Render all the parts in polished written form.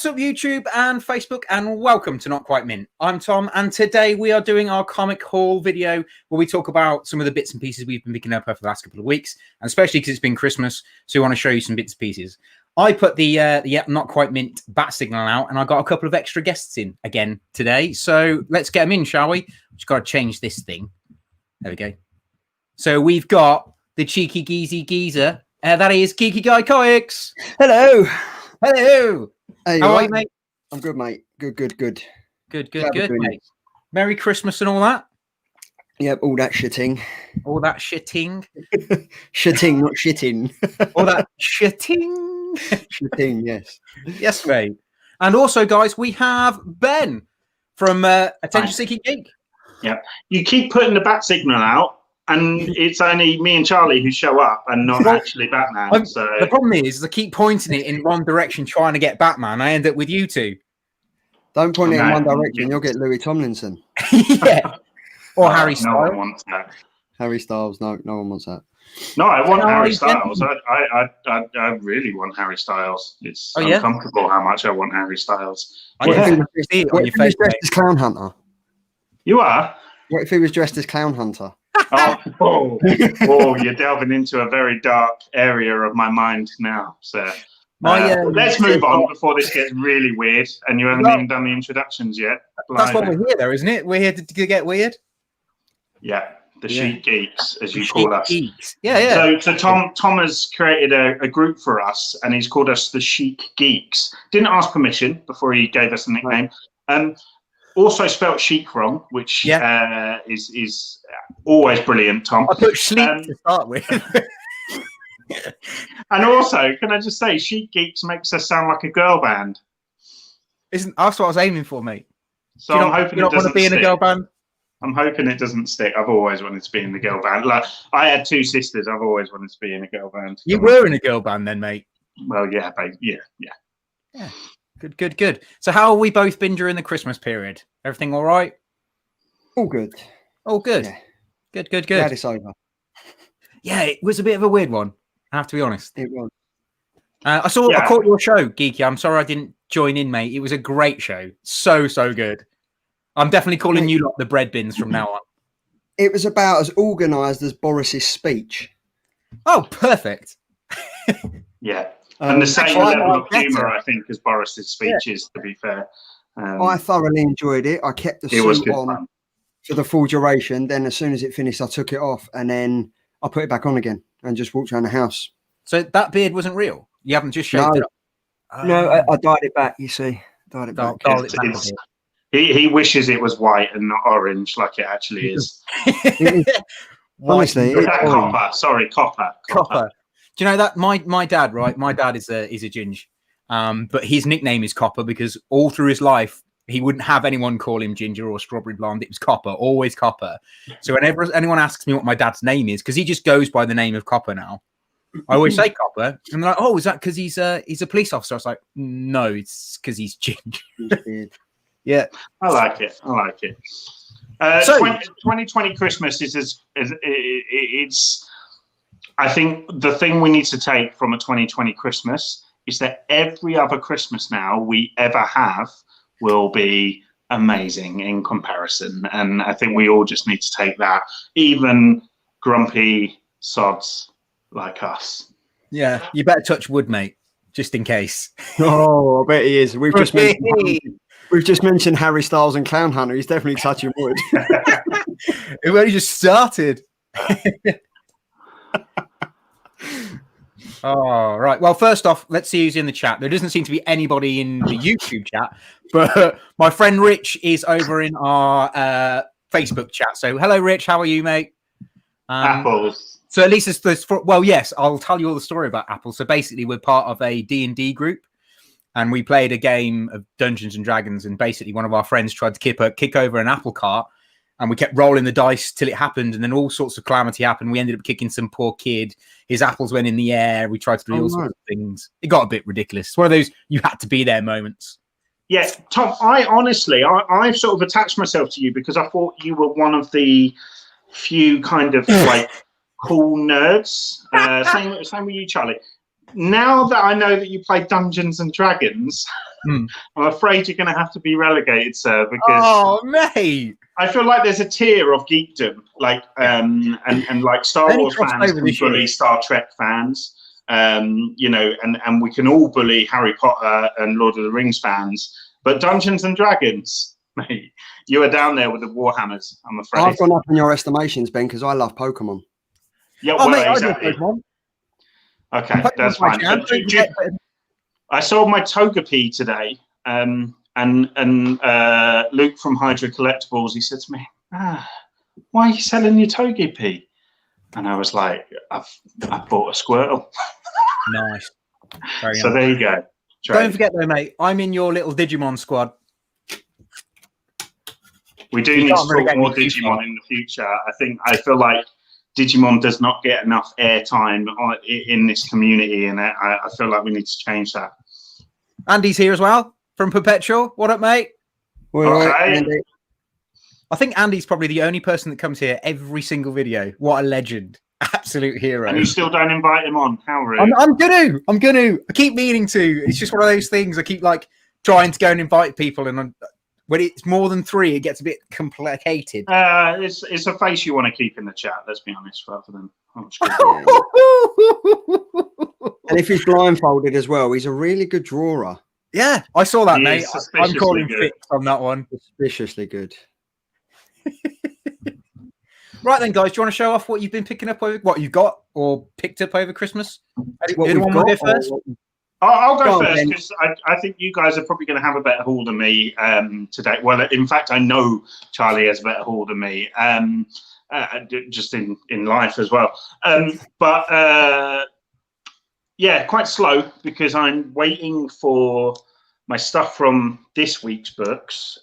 up, YouTube and Facebook, and welcome to Not Quite Mint. I'm Tom, and today we are doing our comic haul video where we talk about some of the bits and pieces we've been picking up over the last couple of weeks, and especially because it's been Christmas, so we want to show you some bits and pieces. I put the Not Quite Mint bat signal out, and I got a couple of extra guests in again today, so let's get them in, shall we? Just got to change this thing. There we go. So we've got the cheeky Geezer. That is Geeky Guy Comics. Hello. Hello. Hey, how are you, mate? I'm good, mate. Good, mate. Merry Christmas and all that. Yep, all that shitting. All that shitting. Shitting, not shitting. All that shitting. Shitting, yes. Yes, mate. And also, guys, we have Ben from Attention Seeking Geek. Yeah, you keep putting the bat signal out, and it's only me and Charlie who show up, and not actually Batman. So the problem is, I keep pointing it in one direction, trying to get Batman. I end up with you two. Don't point it in one direction; you'll get Louis Tomlinson. Yeah, or Harry Styles. No one wants that. Harry Styles. No one wants that. No, I want Harry Styles. I really want Harry Styles. It's uncomfortable how much I want Harry Styles. What if he was dressed as Clown Hunter? You are? What if he was dressed as Clown Hunter? Oh, you're delving into a very dark area of my mind now. So let's move on before this gets really weird. And you haven't even done the introductions yet. That's what we're here, though, isn't it? We're here to get weird. Yeah, the Chic Geeks, as you call us. Geeks. Yeah. So Tom has created a group for us, and he's called us the Chic Geeks. Didn't ask permission before he gave us a nickname. Also spelt chic wrong, which is always brilliant, Tom. I put sleep to start with. And also, can I just say, Chic Geeks makes us sound like a girl band. That's what I was aiming for, mate. So I'm hoping it doesn't want to be in a girl band. I'm hoping it doesn't stick. I've always wanted to be in the girl band. Like, I had two sisters. I've always wanted to be in a girl band. You were in a girl band then, mate. Well, yeah, babe. Yeah. Good. So how have we both been during the Christmas period? Everything all right? All good. All good. Yeah. Good. Glad it's over. Yeah, it was a bit of a weird one, I have to be honest. It was. I caught your show, Geeky. I'm sorry I didn't join in, mate. It was a great show. So good. I'm definitely calling you lot the bread bins from now on. It was about as organised as Boris's speech. Oh, perfect. Yeah. And the same level of humour, I think, as Boris's speech is, to be fair. I thoroughly enjoyed it. I kept the suit on for the full duration. Then as soon as it finished, I took it off, and then I put it back on again and just walked around the house. So that beard wasn't real? You haven't just shaved it up? No, I dyed it back, you see. Dyed it back. He wishes it was white and not orange like it actually is. Honestly, copper. Sorry, copper. Do you know that my dad, right? My dad is a ginge, but his nickname is Copper because all through his life he wouldn't have anyone call him Ginger or Strawberry Blonde. It was Copper, always Copper. So whenever anyone asks me what my dad's name is, because he just goes by the name of Copper now, I always say Copper, and they're like, "Oh, is that because he's a police officer?" I was like, "No, it's because he's Ginger." Yeah, I like it. 2020 Christmas is it's. I think the thing we need to take from a 2020 Christmas is that every other Christmas now we ever have will be amazing in comparison. And I think we all just need to take that, even grumpy sods like us. Yeah, you better touch wood, mate, just in case. Oh, I bet he is. We've just mentioned Harry Styles and Clown Hunter. He's definitely touching wood. It only just started. Oh, right. Well, first off, let's see who's in the chat. There doesn't seem to be anybody in the YouTube chat, but my friend Rich is over in our Facebook chat. So, hello, Rich. How are you, mate? Apples. So at least it's well, yes, I'll tell you all the story about Apple. So basically, we're part of a D&D group, and we played a game of Dungeons and Dragons. And basically, one of our friends tried to kick over an apple cart. And we kept rolling the dice till it happened, and then all sorts of calamity happened. We ended up kicking some poor kid. His apples went in the air. We tried to do all sorts of things. It got a bit ridiculous. It's one of those you had to be there moments. Yeah, Tom, I've sort of attached myself to you because I thought you were one of the few kind of like cool nerds. Same with you, Charlie. now that I know that you play Dungeons and Dragons, I'm afraid you're going to have to be relegated, sir, because mate, I feel like there's a tier of geekdom, like and like Star Wars fans can bully Star Trek fans, you know, and we can all bully Harry Potter and Lord of the Rings fans, but Dungeons and Dragons, mate, you are down there with the Warhammers, I'm afraid. I've gone up in your estimations, Ben, because I love Pokemon. Yeah, well, mate, exactly. Okay, Pokemon's that's fine. I saw my Togepi today, and Luke from Hydra Collectibles, he said to me, why are you selling your Togepi? And I was like, I bought a Squirtle. Nice. So there you go. Don't forget though, mate, I'm in your little Digimon squad. We do need to talk more Digimon in the future. I feel like Digimon does not get enough airtime in this community, and I feel like we need to change that. Andy's here as well from Perpetual. What up, mate? Okay. I think Andy's probably the only person that comes here every single video. What a legend. Absolute hero. And you still don't invite him on. How rude. I'm gonna. I keep meaning to. It's just one of those things. I keep like trying to go and invite people, and when it's more than 3, it gets a bit complicated. It's a face you want to keep in the chat, let's be honest, rather than and if he's blindfolded as well, he's a really good drawer. Yeah, I saw that, mate. I'm calling fixed on that one. Suspiciously good. Right then, guys, do you want to show off what you've been picking up over, what you got or picked up over Christmas? Anyone want to go first? I'll go first because I think you guys are probably going to have a better haul than me today. Well, in fact, I know Charlie has a better haul than me, just in life as well. But yeah, quite slow because I'm waiting for my stuff from this week's books,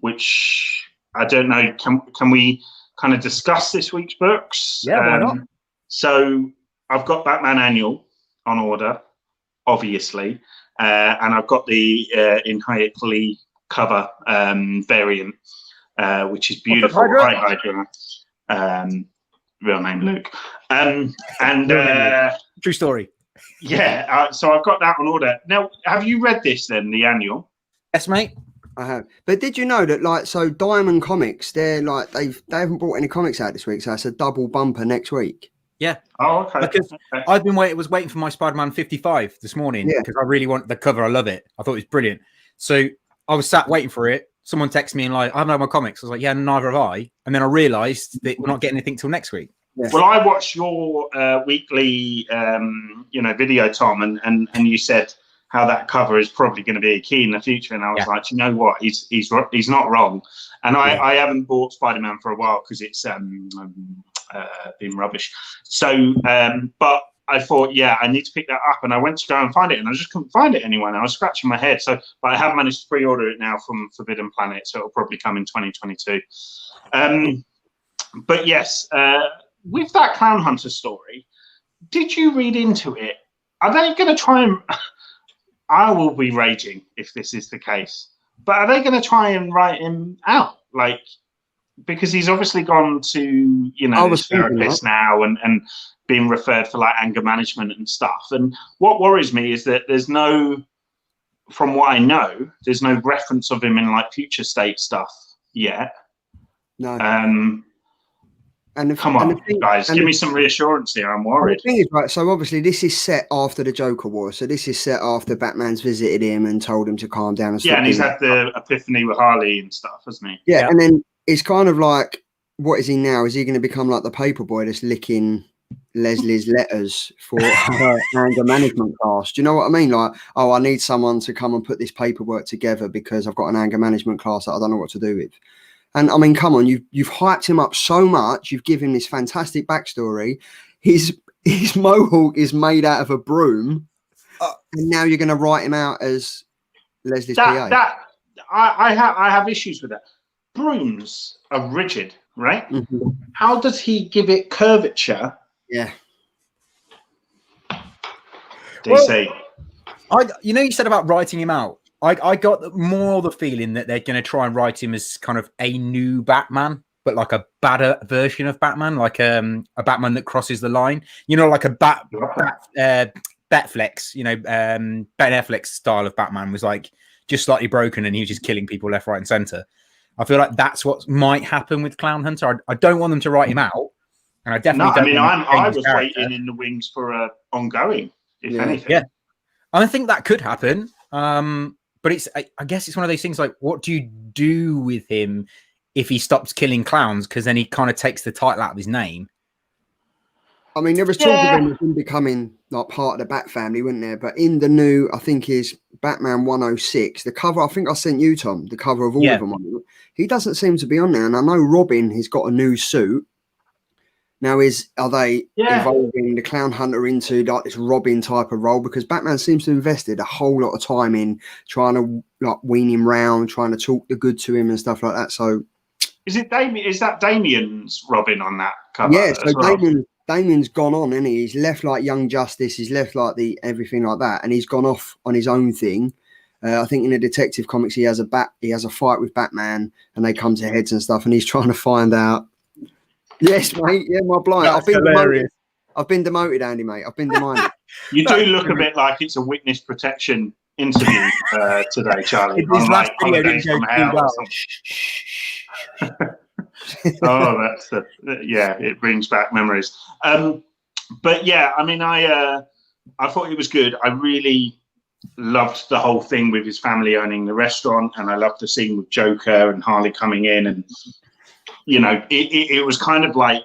which I don't know. Can we kind of discuss this week's books? Yeah, why not? So I've got Batman Annual on order, obviously, and I've got the entirely cover variant, which is beautiful. Hi, Hydra. Real name Luke. True story. Yeah, so I've got that on order. Now, have you read this then, the annual? Yes, mate. I have. But did you know that, like, so Dimond Comics, they're like they haven't brought any comics out this week, so it's a double bumper next week. Yeah. Oh, okay. Because I've been waiting for my Spider-Man 55 this morning because I really want the cover. I love it. I thought it was brilliant. So I was sat waiting for it. Someone texted me and like, I don't know my comics. I was like, yeah, neither have I. And then I realised that we're not getting anything till next week. Yeah. Well, I watched your weekly, video, Tom, and you said how that cover is probably going to be a key in the future. And I was like, you know what? He's not wrong. And I haven't bought Spider-Man for a while because it's been rubbish. So, but I thought, yeah, I need to pick that up. And I went to go and find it, and I just couldn't find it anywhere. And I was scratching my head. So, but I have managed to pre-order it now from Forbidden Planet. So it'll probably come in 2022. But yes, with that Clown Hunter story, did you read into it? Are they going to try and... I will be raging if this is the case. But are they going to try and write him out? Like, because he's obviously gone to, his therapist now and being referred for like anger management and stuff. And what worries me is that from what I know, there's no reference of him in like future state stuff yet. No. Come on, guys, give me some reassurance here. I'm worried. The thing is, right, so obviously this is set after the Joker War. So this is set after Batman's visited him and told him to calm down. And he's had the epiphany with Harley and stuff, hasn't he? Yeah, and then it's kind of like, what is he now? Is he going to become like the paper boy that's licking Leslie's letters for her anger management class? Do you know what I mean? Like, oh, I need someone to come and put this paperwork together because I've got an anger management class that I don't know what to do with. And I mean, come on, you've hyped him up so much. You've given him this fantastic backstory. His mohawk is made out of a broom, and now you're going to write him out as Leslie's PA. I have issues with that. Brooms are rigid, right? Mm-hmm. How does he give it curvature? Yeah. DC. You said about writing him out. I got more the feeling that they're going to try and write him as kind of a new Batman, but like a badder version of Batman, like a Batman that crosses the line. Like a Batflex, Ben Affleck's style of Batman was like just slightly broken, and he was just killing people left, right, and center. I feel like that's what might happen with Clown Hunter. I don't want them to write him out, and I definitely don't. I was waiting in the wings for a ongoing, if anything. Yeah, I think that could happen. But I guess it's one of those things like, what do you do with him if he stops killing clowns? Because then he kind of takes the title out of his name. I mean, there was talk of him becoming like part of the Bat family, wasn't there? But in the new, I think is Batman 106, the cover, I think I sent you, Tom, the cover of all of them. He doesn't seem to be on there. And I know Robin has got a new suit. Now, are they evolving the Clown Hunter into like this Robin type of role? Because Batman seems to have invested a whole lot of time in trying to like wean him round, trying to talk the good to him and stuff like that. So, is that Damien's Robin on that cover? Yeah, so Damien's gone on, and he's left like Young Justice. He's left like the everything like that, and he's gone off on his own thing. I think in the Detective Comics, he has a fight with Batman, and they come to heads and stuff, and he's trying to find out. Yes, mate. Yeah, my blind. I've been demoted, Andy, mate. I've been demoted. You do look a bit like it's a witness protection interview today, Charlie. His last video didn't go too well. Oh, it brings back memories. But yeah, I mean, I thought it was good. I really loved the whole thing with his family owning the restaurant, and I loved the scene with Joker and Harley coming in, and it was kind of like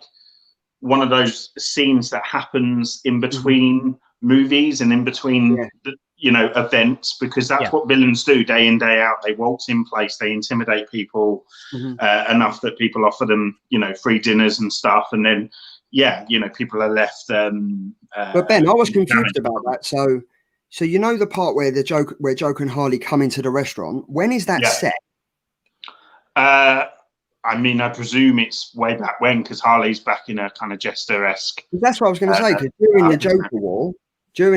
one of those scenes that happens in between movies and in between events, because that's what villains do day in, day out. They waltz in place, they intimidate people enough that people offer them free dinners and stuff, and then people are left but Ben, I was confused about that. So the part where Joker and Harley come into the restaurant, when is that set? I mean, I presume it's way back when, because Harley's back in a kind of Jester-esque. That's what I was going to say, because during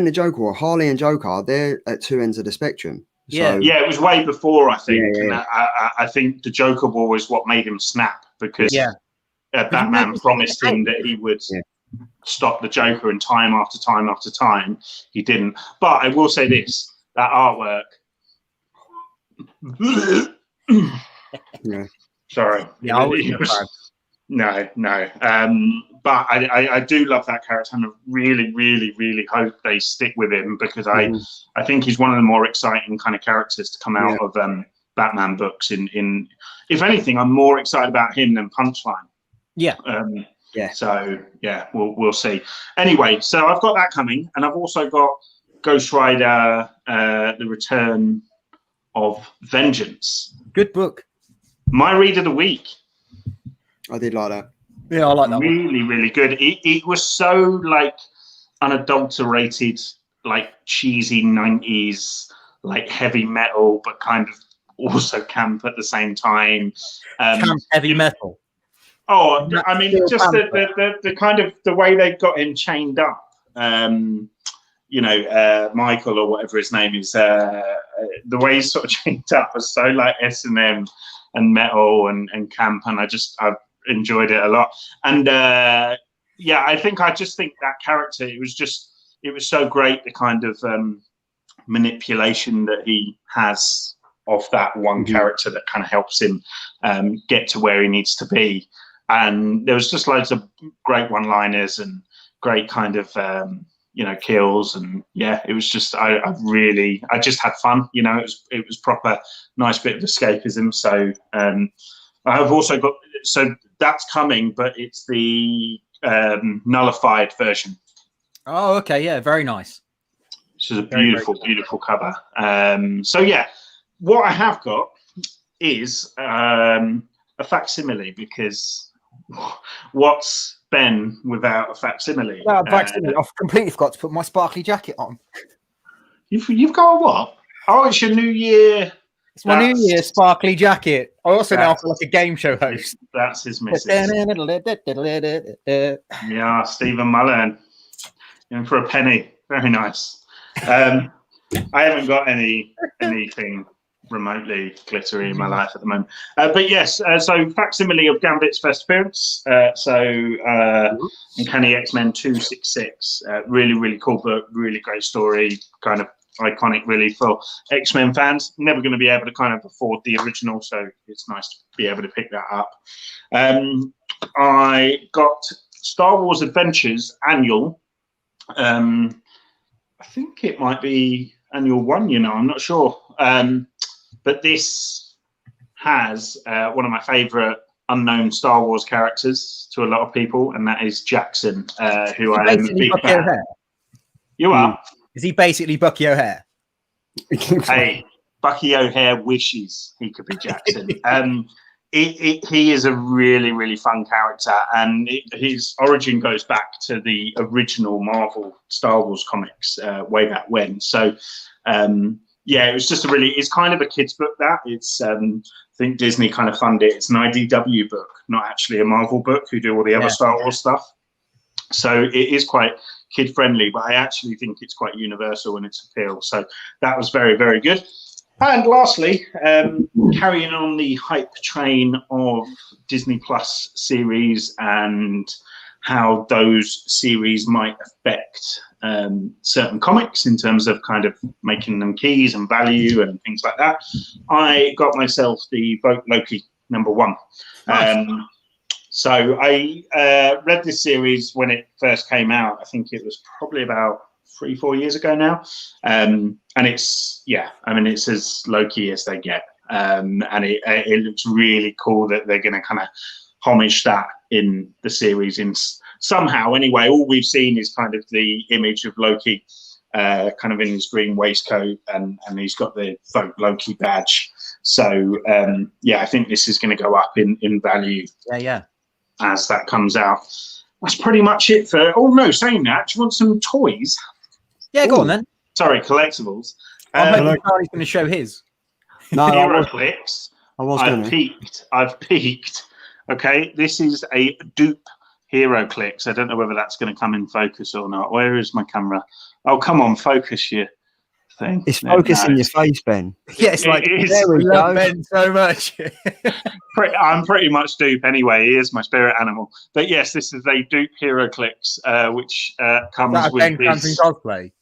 the Joker War, Harley and Joker, they're at two ends of the spectrum. So, it was way before, I think. And I think the Joker War was what made him snap, because Batman promised him that he would stop the Joker, and time after time after time, he didn't. But I will say this, that artwork... Sorry. Yeah, no. But I do love that character, and I really, really, really hope they stick with him, because I think he's one of the more exciting kind of characters to come out of Batman books. In if anything, I'm more excited about him than Punchline. So we'll see. Anyway, so I've got that coming, and I've also got Ghost Rider: The Return of Vengeance. Good book. My read of the week. I did like that. Yeah, I like that. Really, really good. It was so like unadulterated, like cheesy 90s, like heavy metal, but kind of also camp at the same time. Camp heavy metal. Oh, I mean, just the kind of the way they got him chained up. Michael or whatever his name is. The way he's sort of chained up was so like S&M. And metal and camp, and I enjoyed it a lot. And I think that character, it was so great, the kind of manipulation that he has of that one character that kind of helps him get to where he needs to be. And there was just loads of great one-liners and great kind of kills, and it was just I just had fun. It was proper nice bit of escapism. So I have also got, so that's coming, but it's the nullified version. Oh, okay, yeah, very nice. This is a beautiful cover. What I have got is a facsimile, because what's Ben without a facsimile? No, facsimile. I've completely forgot to put my sparkly jacket on. You've got a what? Oh, it's your New Year. It's my New Year sparkly jacket. I also now feel like a game show host. That's his missus. Yeah, Stephen Mullen. In for a penny. Very nice. I haven't got anything remotely glittery in my life at the moment. But yes, so facsimile of Gambit's first appearance. Uncanny X-Men 266. Really, really cool book. Really great story. Kind of iconic, really, for X-Men fans. Never going to be able to kind of afford the original, so it's nice to be able to pick that up. I got Star Wars Adventures Annual. I think it might be Annual 1, you know, I'm not sure. But this has one of my favourite unknown Star Wars characters to a lot of people, and that is Jackson, who I am a big fan. You are? Is he basically Bucky O'Hare? Hey, Bucky O'Hare wishes he could be Jackson. He is a really, really fun character, and his origin goes back to the original Marvel Star Wars comics way back when. So, yeah, it was just it's kind of a kid's book, that. It's, I think Disney kind of funded it. It's an IDW book, not actually a Marvel book, who do all the other Star Wars stuff. So it is quite kid-friendly, but I actually think it's quite universal in its appeal. So that was very, very good. And lastly, carrying on the hype train of Disney Plus series and how those series might affect certain comics in terms of kind of making them keys and value and things like that, I got myself the Vote Loki #1. Nice. So I read this series when it first came out. I think it was probably about 3-4 years ago now. And it's, I mean, it's as Loki as they get. And it looks really cool that they're going to kind of homage that in the series in somehow. Anyway, all we've seen is kind of the image of Loki kind of in his green waistcoat, and he's got the Vote Loki badge. So, I think this is going to go up in value. Yeah. As that comes out. That's pretty much it for... Oh, no, saying that, do you want some toys? Yeah, go on then. Sorry, collectibles. I bet Charlie's going to show his. No, HeroClix. I've peeked. Okay, this is a dupe HeroClix. I don't know whether that's going to come in focus or not. Where is my camera? Oh, come on, focus your thing. It's focusing your face, Ben. Yeah, it's like, there we go. Ben so much. I'm pretty much dupe anyway. He is my spirit animal. But yes, this is a dupe HeroClix, which comes with his cosplay.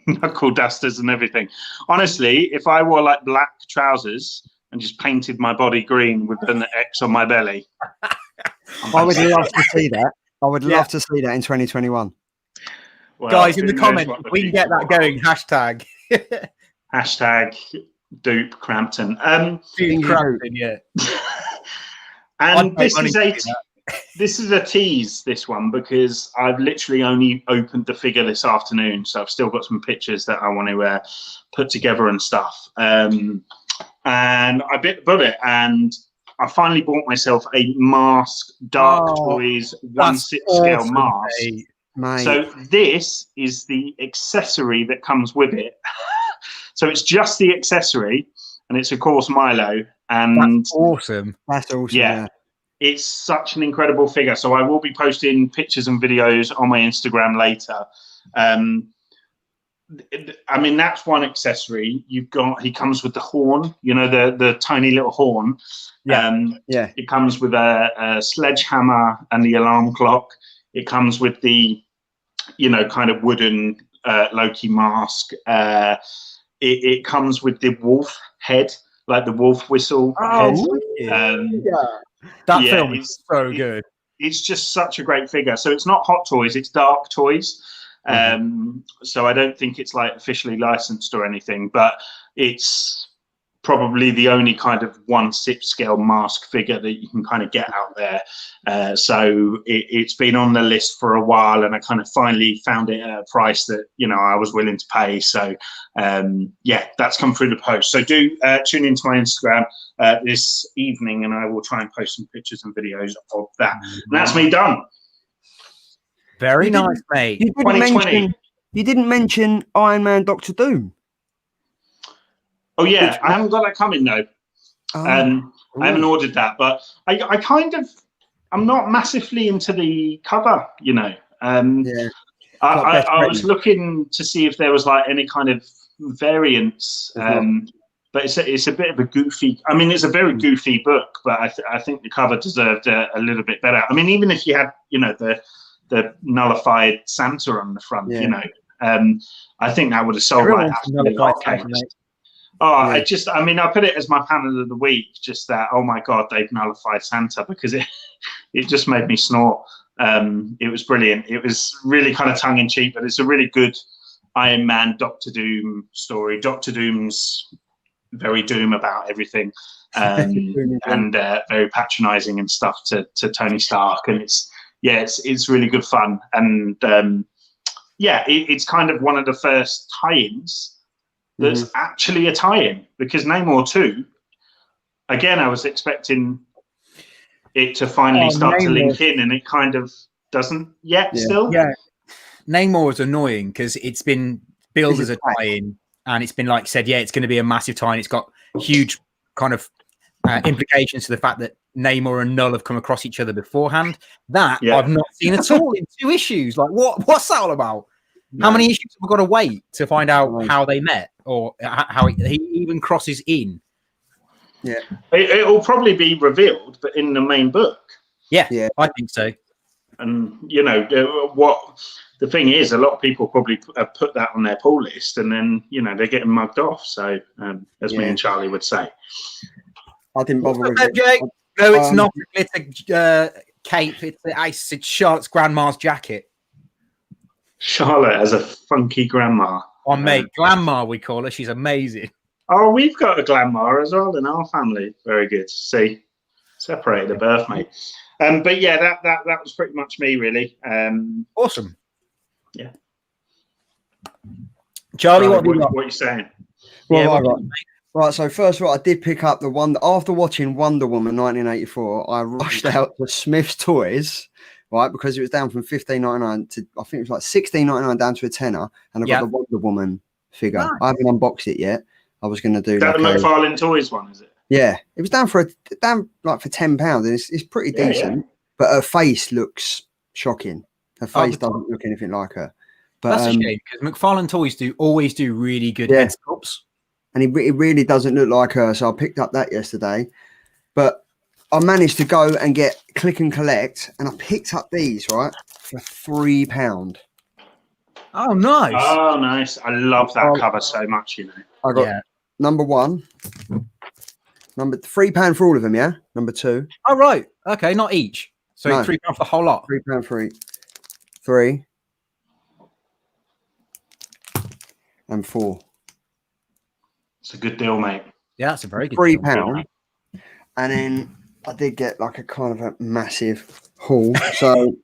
knuckle dusters and everything. Honestly, if I wore like black trousers and just painted my body green with an X on my belly, I would love to see that. I would love to see that in 2021. Well, guys, in the comments, we can get that going. Hashtag dupe Crampton. Dupe Crampton, yeah. And this is a tease, this one, because I've literally only opened the figure this afternoon, so I've still got some pictures that I want to put together and stuff. And I bit the bullet, and I finally bought myself a mask, Dark Toys 1/6 scale mask. Mate. So this is the accessory that comes with it. So it's just the accessory, and it's of course Milo. And that's awesome. Yeah. It's such an incredible figure. So I will be posting pictures and videos on my Instagram later. I mean, that's one accessory. He comes with the horn, you know, the tiny little horn. It comes with a sledgehammer and the alarm clock. It comes with the, you know, kind of wooden Loki mask. It comes with the wolf head, like the wolf whistle head. That film is so good. It's just such a great figure. So it's not Hot Toys, it's Dark Toys. So I don't think it's like officially licensed or anything, but it's probably the only kind of 1/6 scale mask figure that you can kind of get out there. So it's been on the list for a while, and I kind of finally found it at a price that, you know, I was willing to pay. So that's come through the post. So do tune into my Instagram this evening, and I will try and post some pictures and videos of that. And that's me done. Very nice, mate. You didn't mention Iron Man Doctor Doom. Oh yeah, I haven't got that coming though. I haven't ordered that, but I'm not massively into the cover, you know. I was looking to see if there was like any kind of variants. but it's a bit of a goofy. I mean, it's a very goofy book, but I think the cover deserved a little bit better. I mean, even if you had, you know, the nullified Santa on the front, you know, I think that would have sold like absolutely hotcakes. Oh, yeah. I mean, I put it as my panel of the week. Just that, oh my god, they've nullified Santa, because it just made me snort. It was brilliant. It was really kind of tongue in cheek, but it's a really good Iron Man, Doctor Doom story. Doctor Doom's very doom about everything, and very patronising and stuff to Tony Stark, and it's really good fun, and it's kind of one of the first tie-ins that's actually a tie-in, because Namor 2, again, I was expecting it to finally start to link in, and it kind of doesn't yet still. Yeah, Namor is annoying because it's been billed as a tie-in, and it's been like said, it's going to be a massive tie-in. It's got huge kind of implications to the fact that Namor and Null have come across each other beforehand. That I've not seen at all in 2 issues. Like, what's that all about? No. How many issues have we got to wait to find out how they met, or how he even crosses in? Yeah, it'll probably be revealed, but in the main book. Yeah, I think so. And you know what the thing is, a lot of people probably put that on their pull list, and then you know they're getting mugged off. So as me and Charlie would say, I didn't bother with it. Jake? No, it's not. It's a cape. It's Charlotte's grandma's jacket. Charlotte has a funky grandma. Oh, mate, grandma we call her. She's amazing. Oh, we've got a grandma as well in our family. Very good. See, separated at birth, mate. But yeah, that was pretty much me, really. Awesome. Yeah. Charlie, what are you saying? Well, right, so first of all, I did pick up the one after watching Wonder Woman 1984. I rushed out to Smith's Toys, right, because it was down from $15.99 to, I think it was like $16.99 down to a tenner, and I got the Wonder Woman figure. Nice. I haven't unboxed it yet. I was going to do that. The McFarlane Toys one, is it? Yeah, it was down for £10, and it's pretty decent. But her face looks shocking. Her face doesn't look anything like her. But that's a shame, because McFarlane Toys always do really good head sculpts. And it really doesn't look like her, so I picked up that yesterday. But I managed to go and get click and collect, and I picked up these, right, for £3. Oh, nice. Oh, nice. I love that cover so much, you know. I got number 1. Number £3 for all of them, yeah? Number 2. Oh, right. Okay, not each. So no. £3 for the whole lot. £3 for each. 3. And 4. It's a good deal, mate. Yeah, that's a very good £3. And then I did get like a kind of a massive haul. So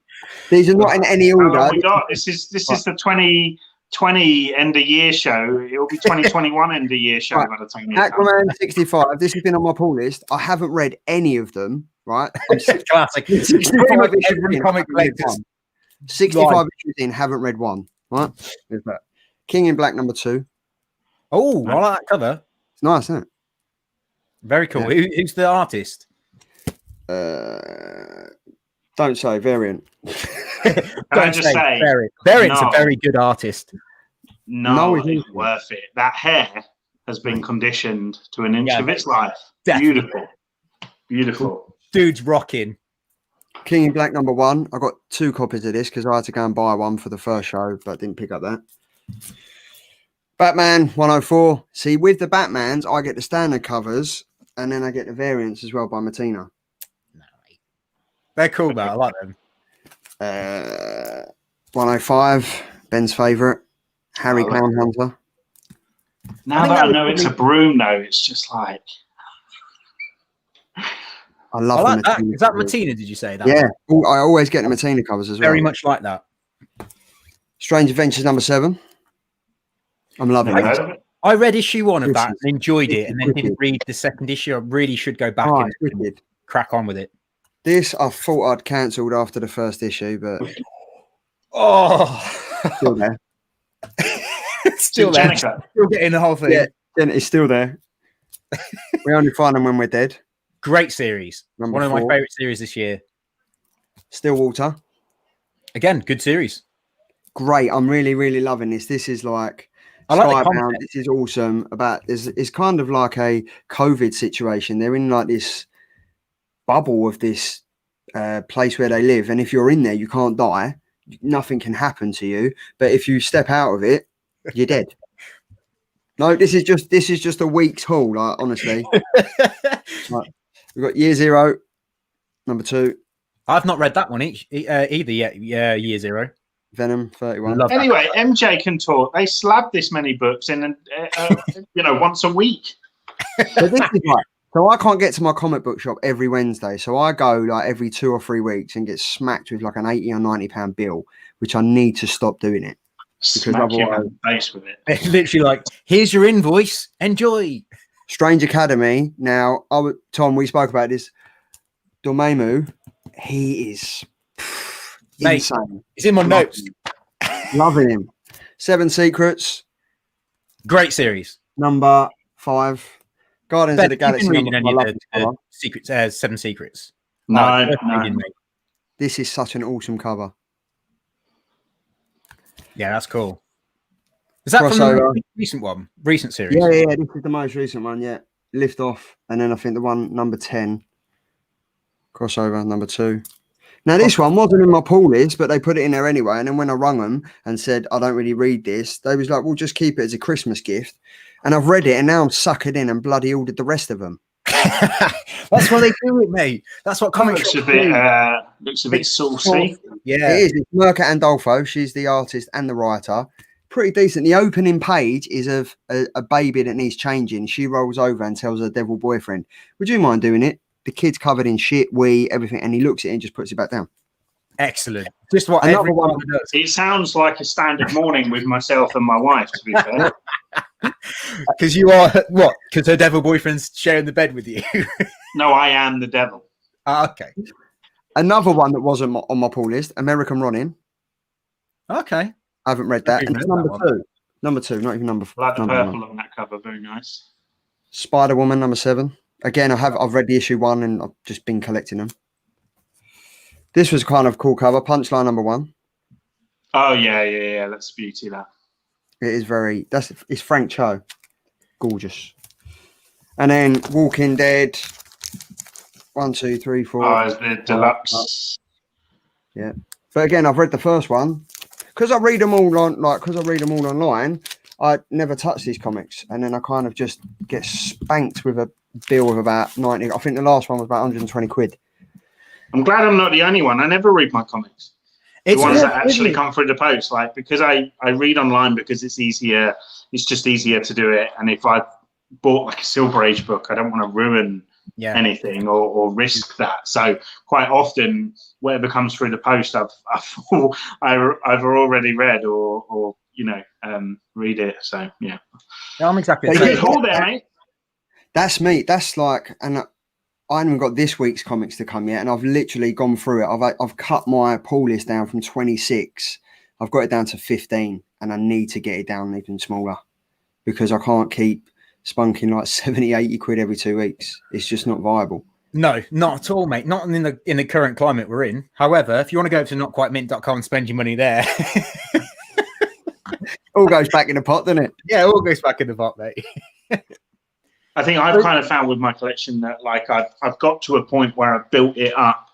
these are not in any order. This is the 2020 end of year show. It will be 2021 end of year show by the time. Aquaman 65. This has been on my pull list. I haven't read any of them. Right, classic. 65 every comic collector. 65 issues in, haven't read one. Right, there's that. King in Black number 2. Oh, I like that cover. It's nice, isn't it? Very cool. Yeah. Who's the artist? Don't say Variant. Don't just say Variant. Variant's a very good artist. No, it's worth it. That hair has been conditioned to an inch of its life. Definitely. Beautiful. Dude's rocking. King in Black number 1. I got 2 copies of this because I had to go and buy one for the first show, but didn't pick up that. Batman 104. See, with the Batmans, I get the standard covers, and then I get the variants as well by Martina. They're cool, man. I like them. 105. Ben's favourite. Harry Clown Hunter. Now that I know it's a broom, though, it's just like... I love like that. Is that Martina, did you say that? Yeah. I always get the Martina covers as well. Very much like that. Strange Adventures number 7. I'm loving it. I read issue 1 of that and enjoyed it, and then didn't read the second issue. I really should go back and crack on with it. This I thought I'd cancelled after the first issue, but still there. Still there. Still getting the whole thing. Yeah, it's still there. We only find them when we're dead. Great series. One of my favourite series this year. Stillwater. Again, good series. Great. I'm really, really loving this. This is like I like the Skybound, concept. this is awesome. It's kind of like a COVID situation. They're in like this bubble of this place where they live, and if you're in there, you can't die. Nothing can happen to you. But if you step out of it, you're dead. No, this is just a week's haul. Like honestly, like, we've got Year Zero, number 2. I've not read that one either yet. Yeah, Year Zero. Venom 31. Love that. Anyway, MJ can talk. They slab this many books in, once a week. But this is like, so I can't get to my comic book shop every Wednesday. So I go like every 2 or 3 weeks and get smacked with like an 80 or 90 pound bill, which I need to stop doing it. Smack you in the face with it. It's literally like, here's your invoice, enjoy. Strange Academy. Now, Tom, we spoke about this. Dormammu, he is Mate, insane. it's in my notes. Loving him. 7 Secrets, Great series. number 5. Guardians of the Galaxy. You've been reading any number- of the secrets, 7 Secrets? No, first no. reading, mate. This is such an awesome cover. Yeah, that's cool. Is that from Crossover. the recent one? Recent series? Yeah, this is the most recent one. Yeah, Lift Off, and then I think the one number 10, crossover number 2. Now this one wasn't in my pull list, but they put it in there anyway. And then when I rung them and said I don't really read this, they was like, "We'll just keep it as a Christmas gift." And I've read it, and now I'm suckered in and bloody ordered the rest of them. That's why they do it, mate. That's what comics Looks a bit saucy. Yeah. It is. It's Mirka Andolfo. She's the artist and the writer. Pretty decent. The opening page is of a baby that needs changing. She rolls over and tells her devil boyfriend, "Would you mind doing it?" The kid's covered in shit, wee, everything, and he looks at it and just puts it back down. Excellent. Just what Another everyone one- does. It sounds like a standard morning with myself and my wife, to be fair. Because you are what? Because her devil boyfriend's sharing the bed with you. No, I am the devil. Okay. Another one that wasn't on my pull list, American Ronin. Okay. I haven't read that. I've And read it's that number one. 2. Number 2, not even number I like the 4. purple on that cover. Very nice. Spider-Woman, number 7. Again, I've read the issue 1 and I've just been collecting them. This was kind of cool cover. Punchline number 1. Oh, yeah. That's beauty, that. It is it's Frank Cho. Gorgeous. And then Walking Dead. 1, 2, 3, 4. Oh, it's the deluxe. Yeah. But again, I've read the first one. Because I read them all online, I never touch these comics. And then I kind of just get spanked with a bill of about 90. I think the last one was about 120 quid. I'm glad I'm not the only one. I never read my comics. The ones that actually come through the post, like because I read online because it's easier. It's just easier to do it. And if I bought like a Silver Age book, I don't want to ruin anything or risk that. So quite often, whatever comes through the post, I've already read or read it. So yeah, I'm exactly the But same. good haul there, mate. That's me. That's like, and I haven't got this week's comics to come yet, and I've literally gone through it. I've cut my pull list down from 26. I've got it down to 15, and I need to get it down even smaller because I can't keep spunking like 70, 80 quid every 2 weeks. It's just not viable. No, not at all, mate. Not in the current climate we're in. However, if you want to go to notquitemint.com and spend your money there, All goes back in the pot, doesn't it? yeah, it all goes back in the pot, mate. I think I've kind of found with my collection that like I've got to a point where I've built it up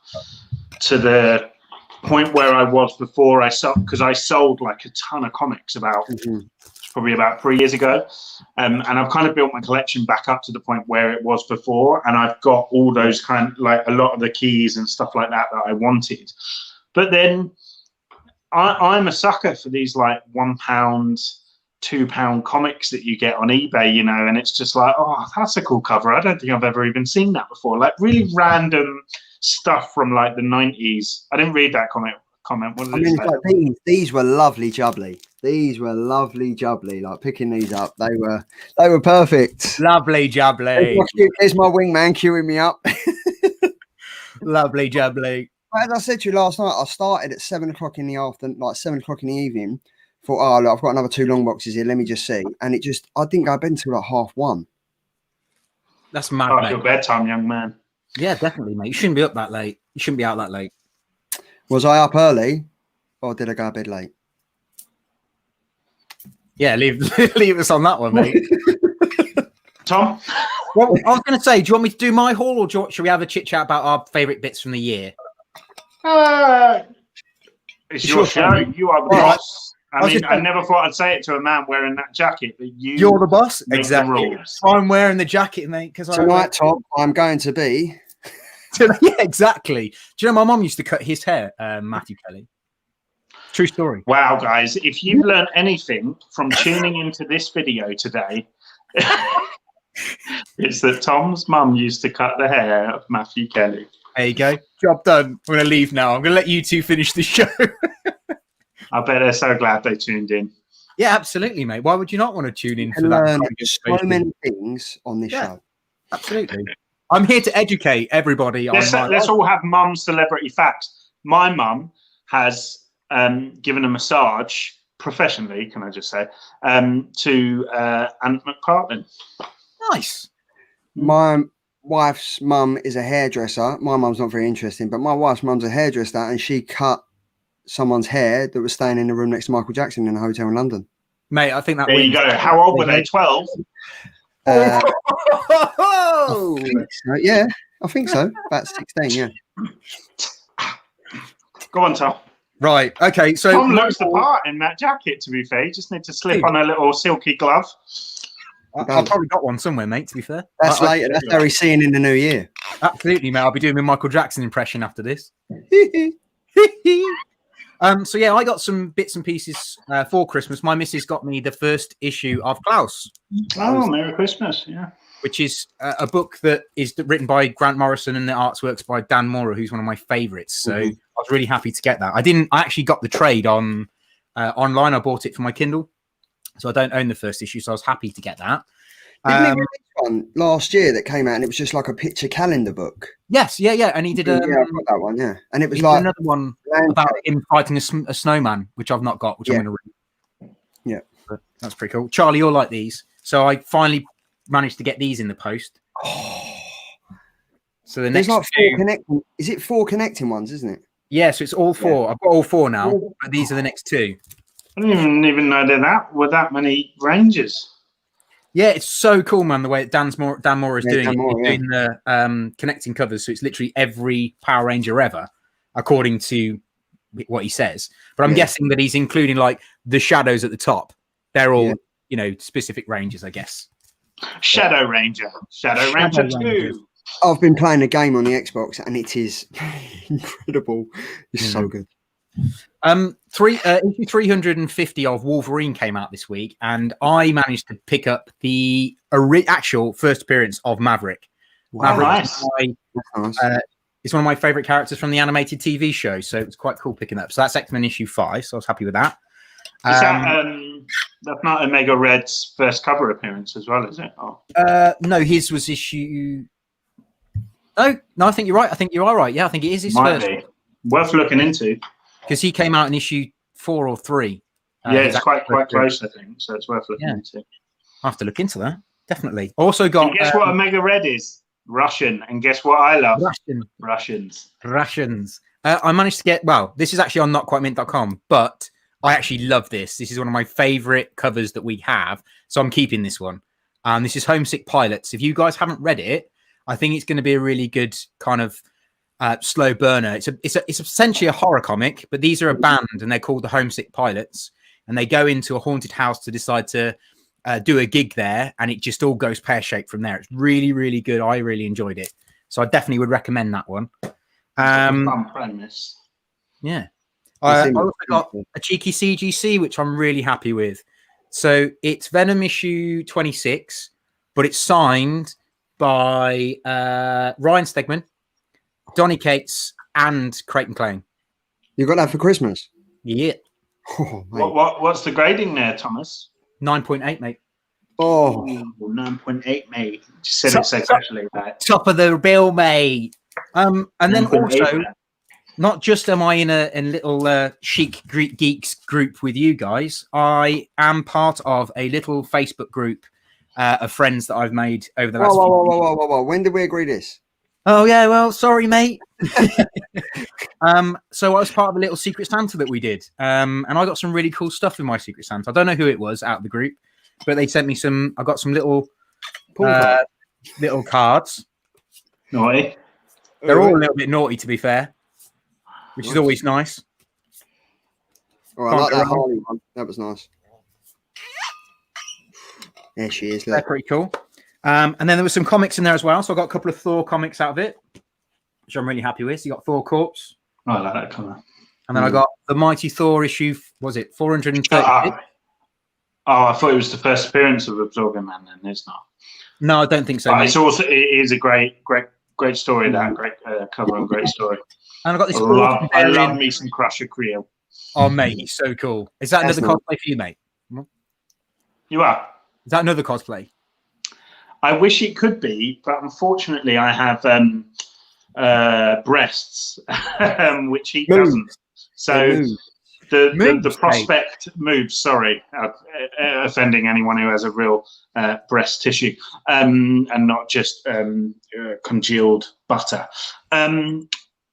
to the point where I was before I sold, because I sold like a ton of comics about probably about 3 years ago, and I've kind of built my collection back up to the point where it was before, and I've got all those kind of like a lot of the keys and stuff like that I wanted. But then I'm a sucker for these like £1, £2 comics that you get on eBay, you know, and it's just like, oh, that's a cool cover. I don't think I've ever even seen that before. Like really random stuff from like the 90s. I didn't read that comment. What did it say? Like these were lovely jubbly. These were lovely jubbly. Like picking these up, they were perfect. Lovely jubbly. There's my wingman queuing me up. Lovely jubbly. As I said to you last night, I started at 7 o'clock in the afternoon, like 7 o'clock in the evening. Thought, oh, look, I've got another 2 long boxes here. Let me just see. And I didn't go to bed until like 1:30. That's mad, Past mate. your bedtime, young man. Yeah, definitely, mate. You shouldn't be up that late. You shouldn't be out that late. Was I up early or did I go to bed late? Yeah, leave leave us on that one, mate. Tom? Well, I was going to say, do you want me to do my haul, or should we have a chit chat about our favourite bits from the year? It's your show. You are the boss. I never thought I'd say it to a man wearing that jacket, but you're the boss. Make exactly. the rules. I'm wearing the jacket, mate. Because tonight, Tom, I'm going to be. Yeah, exactly. Do you know my mum used to cut his hair, Matthew Kelly? True story. Wow, guys! If you've learned anything from tuning into this video today, it's that Tom's mum used to cut the hair of Matthew Kelly. There you go. Job done. I'm going to leave now. I'm going to let you two finish the show. I bet they're so glad they tuned in. Yeah, absolutely, mate. Why would you not want to tune in for Learn that? so many things on this show. Absolutely. I'm here to educate everybody. Let's all have mum celebrity facts. My mum has given a massage professionally, can I just say, to Aunt McPartlin. Nice. My wife's mum is a hairdresser. My mum's not very interesting, but my wife's mum's a hairdresser, and she cut someone's hair that was staying in the room next to Michael Jackson in a hotel in London. Mate, I think that there you go. How old were they? 12? I think so. About 16, yeah. Go on, Tom. Right. Okay. So Tom looks the part in that jacket, to be fair. You just need to slip on a little silky glove. I've probably got one somewhere, mate, to be fair. That's later. That's how he's seeing in the new year. Absolutely, mate. I'll be doing my Michael Jackson impression after this. So yeah, I got some bits and pieces for Christmas. My missus got me the first issue of Klaus. Oh, Merry Christmas! Yeah, which is a book that is written by Grant Morrison and the artworks by Dan Mora, who's one of my favourites. So I was really happy to get that. I actually got the trade on online. I bought it for my Kindle, so I don't own the first issue. So I was happy to get that. Didn't he release one last year that came out, and it was just like a picture calendar book? Yes, yeah, and he did. Yeah, I got that one. Yeah, and it was like another one about him fighting a snowman, which I've not got, which I'm going to read. Yeah, but that's pretty cool. Charlie, you'll like these. So I finally managed to get these in the post. So the next, like four connecting. Is it 4 connecting ones? Isn't it? Yeah, so it's all 4. I've got all 4 now, but these are the next 2. I didn't even know there were that many ranges. Yeah, it's so cool, man, the way Dan Moore is doing it. He's doing the connecting covers, so it's literally every Power Ranger ever, according to what he says. But I'm guessing that he's including, like, the shadows at the top. They're all, specific Rangers, I guess. Shadow Ranger. Shadow Ranger 2. I've been playing a game on the Xbox, and it is incredible. It's so good. Issue 350 of Wolverine came out this week, and I managed to pick up the actual first appearance of Maverick. Wow, Maverick nice. Is one of my favorite characters from the animated TV show, so it's quite cool picking up. So that's X-Men issue 5, so I was happy with that. Is that's not Omega Red's first cover appearance as well, is it? Oh. No, his was issue. No, I think you're right. I think you are right. Yeah, I think it is his first. Be. Worth looking into. Because he came out in issue 4 or 3. Yeah, it's quite close, I think. So it's worth looking into. I'll have to look into that. Definitely. Also got. And guess what Omega Red is? Russian. And guess what I love? Russians. I managed to get. Well, this is actually on notquitemint.com, but I actually love this. This is one of my favorite covers that we have, so I'm keeping this one. This is Homesick Pilots. If you guys haven't read it, I think it's going to be a really good kind of. Slow burner. It's essentially a horror comic, but these are a band and they're called the Homesick Pilots, and they go into a haunted house to decide to do a gig there, and it just all goes pear-shaped from there. It's really, really good. I really enjoyed it, so I definitely would recommend that one. Fun premise. Yeah, I also got a cheeky CGC, which I'm really happy with. So it's Venom issue 26, but it's signed by Ryan Stegman, Donny Cates, and Creighton Klein. You got that for Christmas? Yeah. Oh, what's the grading there, Thomas? 9.8, mate. Oh, 9.8, mate. Just said it so casually. Top of the bill, mate. And then also, not just am I in a little chic Greek geeks group with you guys, I am part of a little Facebook group of friends that I've made over the last few weeks. Whoa. When did we agree this? Oh yeah, well, sorry, mate. So I was part of a little Secret Santa that we did, and I got some really cool stuff in my Secret Santa. I don't know who it was out of the group, but they sent me some. I got some little cards. Naughty. They're all a little bit naughty, to be fair, which is always nice. Oh, I like that Harley one. That was nice. There she is. They're pretty cool. And then there were some comics in there as well. So I got a couple of Thor comics out of it, which I'm really happy with. So you got Thor Corpse. Oh, I like that colour. And then I got the Mighty Thor issue. Was it 430? Oh, I thought it was the first appearance of Absorbing Man. Then it's not. No, I don't think so. It's also it is a great story. That great cover and great story. And I got this. I love me some Crusher Creel. Oh mate, he's so cool. Is that another cosplay for you, mate? You are. Is that another cosplay? I wish it could be, but unfortunately, I have breasts, which he doesn't. So the prospect moves. Sorry, offending anyone who has a real breast tissue and not just congealed butter.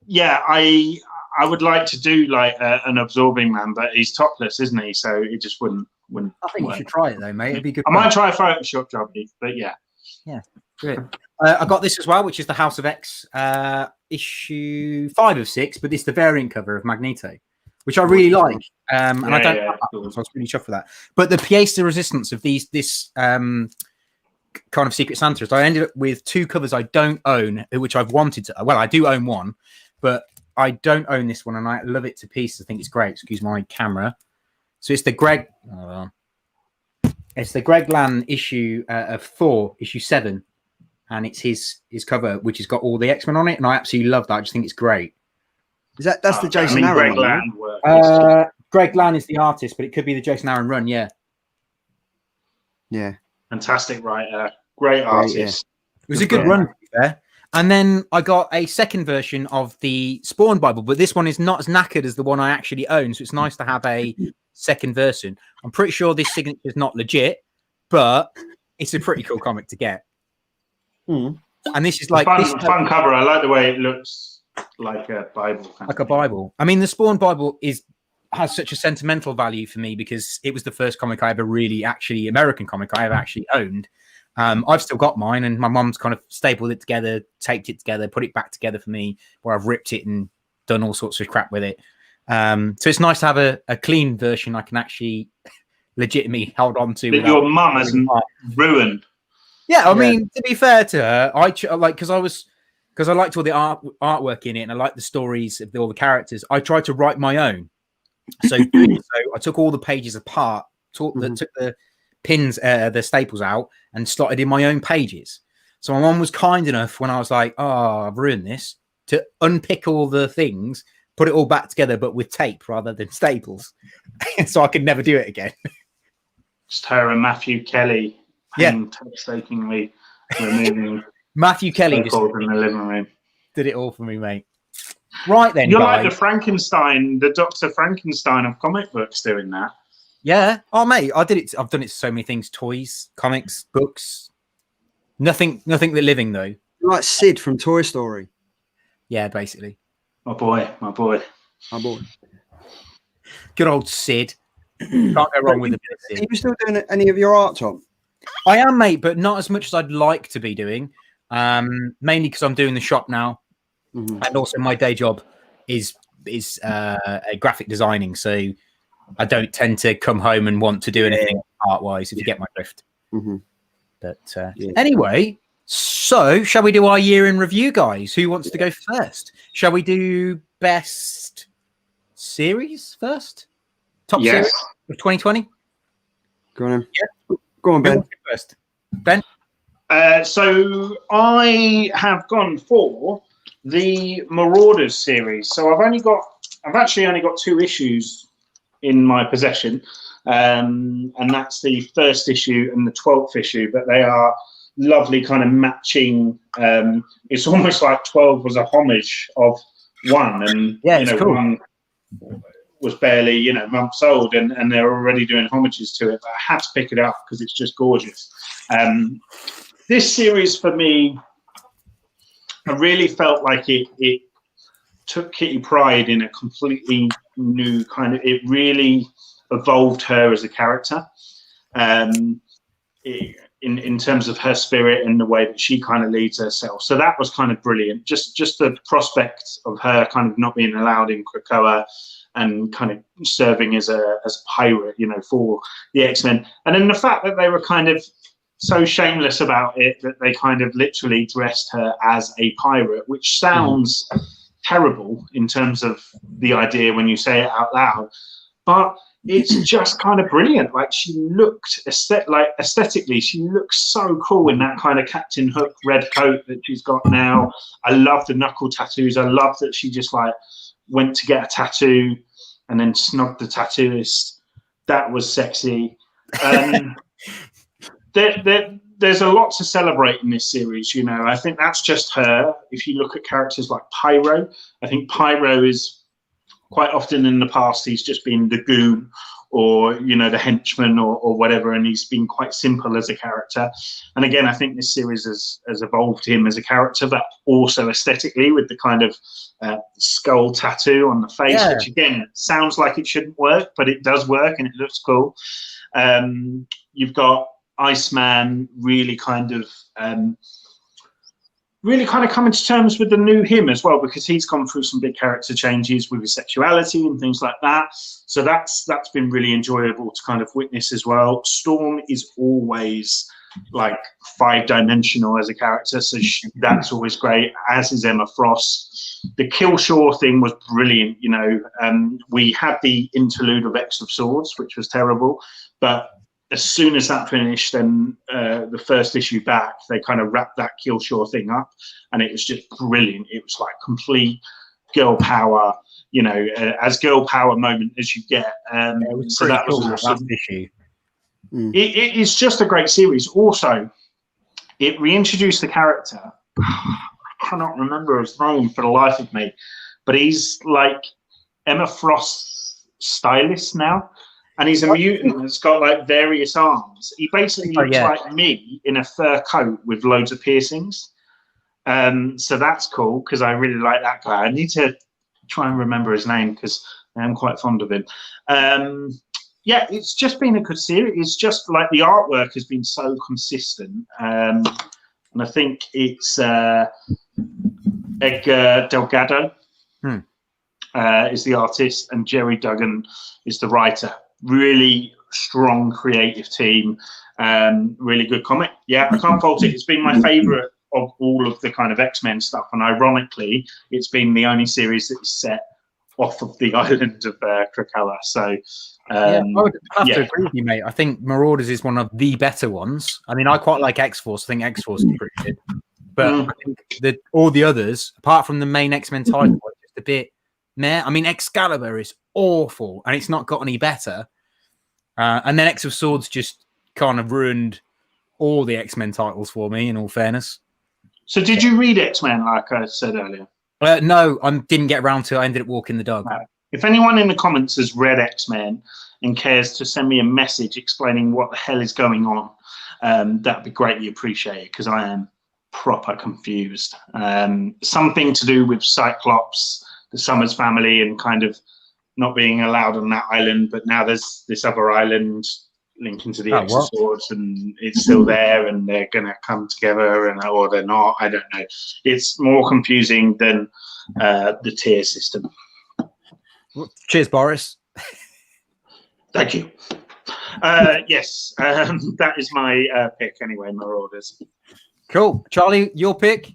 Yeah, I would like to do like an Absorbing Man, but he's topless, isn't he? So it just wouldn't. I think you should try it though, mate. It'd be good. I might try a Photoshop job, but yeah. Yeah, great. I got this as well, which is the House of X issue 5 of 6, but it's the variant cover of Magneto, which I really like. And I don't have that one, so I was really chuffed for that. But the pièce de resistance of this kind of Secret Santas, I ended up with 2 covers I don't own, which I've wanted to. Well, I do own one, but I don't own this one, and I love it to pieces. I think it's great. Excuse my camera. So it's the Greg. It's the Greg Land issue of Thor, issue 7, and it's his cover, which has got all the X-Men on it, and I absolutely love that. I just think it's great. Is that's the Jason Aaron one? Greg Land is the artist, but it could be the Jason Aaron run. Yeah. Fantastic writer, great artist. Yeah. It was a good run, to be fair. And then I got a second version of the Spawn Bible, but this one is not as knackered as the one I actually own, so it's nice to have a second version. I'm pretty sure this signature is not legit, but it's a pretty cool comic to get. And this is like fun cover. I like the way it looks like a Bible. Like a Bible. I mean, the Spawn Bible has such a sentimental value for me because it was the first comic I ever American comic I ever actually owned. I've still got mine, and my mum's kind of stapled it together, taped it together, put it back together for me, where I've ripped it and done all sorts of crap with it. So it's nice to have a clean version I can actually legitimately hold on to. That your mum hasn't ruined. Yeah, I mean, to be fair to her, because I liked all the artwork in it, and I liked the stories of all the characters. I tried to write my own. So I took all the pages apart, took the pins, the staples out, and slotted in my own pages. So my mum was kind enough when I was like, "Oh, I've ruined this," to unpick all the things, put it all back together, but with tape rather than staples, so I could never do it again. Just her and Matthew Kelly, painstakingly removing Matthew Kelly in the living room. Did it all for me, mate. Right then, you're guys. like the Frankenstein, the Dr. Frankenstein of comic books, doing that. Yeah. Oh, mate, I did it. I've done it to so many things: toys, comics, books. Nothing that living though. You're like Sid from Toy Story. Yeah, basically. My boy. Good old Sid. Can't go wrong with a bit of Sid. Are you still doing any of your art, Tom? I am, mate, but not as much as I'd like to be doing. Mainly because I'm doing the shop now, and also my day job is a graphic designing, so I don't tend to come home and want to do anything art-wise, if you get my drift. But anyway, so shall we do our year in review, guys? Who wants to go first? Shall we do best series first? Top series of 2020? Go on, yeah. Go on, Ben. First. Ben? So I have gone for the Marauders series. So I've actually only got 2 issues in my possession, and that's the first issue and the 12th issue, but they are lovely kind of matching. It's almost like 12 was a homage of 1, and cool. 1 was barely months old, and they're already doing homages to it, but I had to pick it up because it's just gorgeous. This series for me, I really felt like it took Kitty Pryde in a completely new kind of. It really evolved her as a character, in terms of her spirit and the way that she kind of leads herself. So that was kind of brilliant. Just the prospect of her kind of not being allowed in Krakoa and kind of serving as a pirate, you know, for the X-Men, and then the fact that they were kind of so shameless about it that they kind of literally dressed her as a pirate, which sounds terrible in terms of the idea when you say it out loud, but it's just kind of brilliant. Like, she looked aesthetically, she looks so cool in that kind of Captain Hook red coat that she's got now. I love the knuckle tattoos. I love that she just like went to get a tattoo and then snogged the tattooist. That was sexy. There's a lot to celebrate in this series, you know. I think that's just her. If you look at characters like Pyro, I think Pyro is quite often in the past, he's just been the goon or, you know, the henchman or whatever, and he's been quite simple as a character. And again, I think this series has evolved him as a character, but also aesthetically with the kind of skull tattoo on the face, which again sounds like it shouldn't work, but it does work and it looks cool. You've got Iceman really kind of coming to terms with the new him as well, because he's gone through some big character changes with his sexuality and things like that. So that's been really enjoyable to kind of witness as well. Storm is always like 5-dimensional as a character, so that's always great, as is Emma Frost. The Killshore thing was brilliant, you know. We had the interlude of X of Swords, which was terrible, but as soon as that finished, then the first issue back, they kind of wrapped that Killshore thing up, and it was just brilliant. It was like complete girl power, you know, as girl power moment as you get. So that was awesome. Issue. It is just a great series. Also, it reintroduced the character. I cannot remember his name for the life of me, but he's like Emma Frost's stylist now. And he's a mutant that's got like various arms. He basically looks like me in a fur coat with loads of piercings. So that's cool because I really like that guy. I need to try and remember his name because I am quite fond of him. Yeah, it's just been a good series. It's just like the artwork has been so consistent. And I think it's Edgar Delgado is the artist and Jerry Duggan is the writer. Really strong creative team, really good comic. Yeah, I can't fault it. It's been my favorite of all of the kind of X-Men stuff, and ironically it's been the only series that is set off of the island of Krakoa. So I would have to agree with you, mate. I think Marauders is one of the better ones. I mean, I quite like X-Force. I think X-Force is pretty good, but I think that all the others, apart from the main X-Men title, are just a bit meh. I mean, Excalibur is awful and it's not got any better, and then X of Swords just kind of ruined all the X-Men titles for me, in all fairness. So did you read X-Men like I said earlier? No, I didn't get around to it. I ended up walking the dog. If anyone in the comments has read X-Men and cares to send me a message explaining what the hell is going on, that'd be greatly appreciated because I am proper confused. Something to do with Cyclops, the Summers family, and kind of not being allowed on that island, but now there's this other island linking to the X of Swords, and it's still there, and they're gonna come together, or they're not. I don't know. It's more confusing than the tier system. Cheers, Boris. Thank you. Yes, that is my pick anyway. Marauders. Cool, Charlie. Your pick?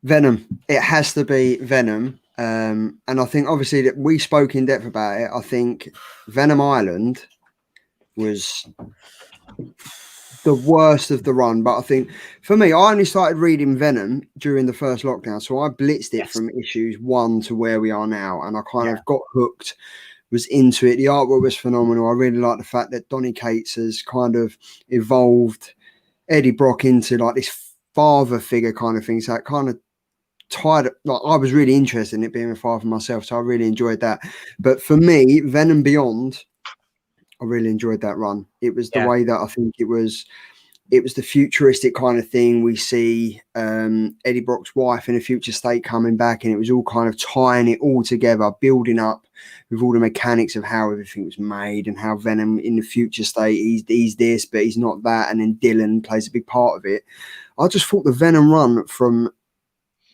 Venom. It has to be Venom. And I think obviously that we spoke in depth about it. I think Venom Island was the worst of the run, but I think for me, I only started reading Venom during the first lockdown, so I blitzed it from issues 1 to where we are now, and I kind of got hooked, was into it. The artwork was phenomenal. I really like the fact that Donny Cates has kind of evolved Eddie Brock into like this father figure kind of thing, so it kind of tied like I was really interested in it being a father myself, so I really enjoyed that. But for me, Venom Beyond, I really enjoyed that run. It was the way that I think it was it was the futuristic kind of thing. We see Eddie Brock's wife in a future state coming back, and it was all kind of tying it all together, building up with all the mechanics of how everything was made and how Venom in the future state, he's this, but he's not that. And then Dylan plays a big part of it. I just thought the Venom run from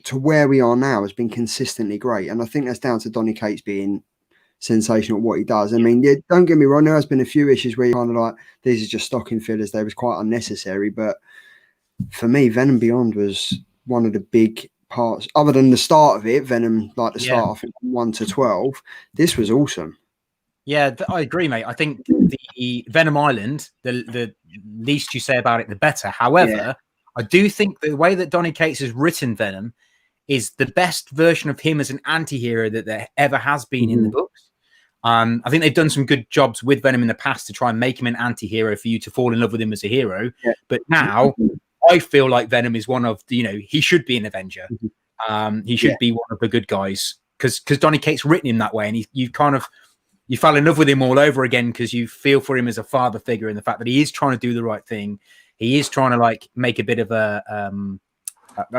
to where we are now has been consistently great. And I think that's down to Donny Cates being sensational at what he does. I mean, yeah, don't get me wrong, there has been a few issues where you're kind of like, these are just stocking fillers. They was quite unnecessary. But for me, Venom Beyond was one of the big parts, other than the start of it, Venom, like the start, I think 1 to 12. This was awesome. Yeah, I agree, mate. I think the Venom Island, the least you say about it, the better. However, I do think the way that Donny Cates has written Venom is the best version of him as an anti-hero that there ever has been in the books. I think they've done some good jobs with Venom in the past to try and make him an anti-hero for you to fall in love with him as a hero. Yeah. But now I feel like Venom is one of, he should be an Avenger. He should be one of the good guys because Donny Cates written him that way. And you fell in love with him all over again because you feel for him as a father figure and the fact that he is trying to do the right thing. He is trying to like make a bit of a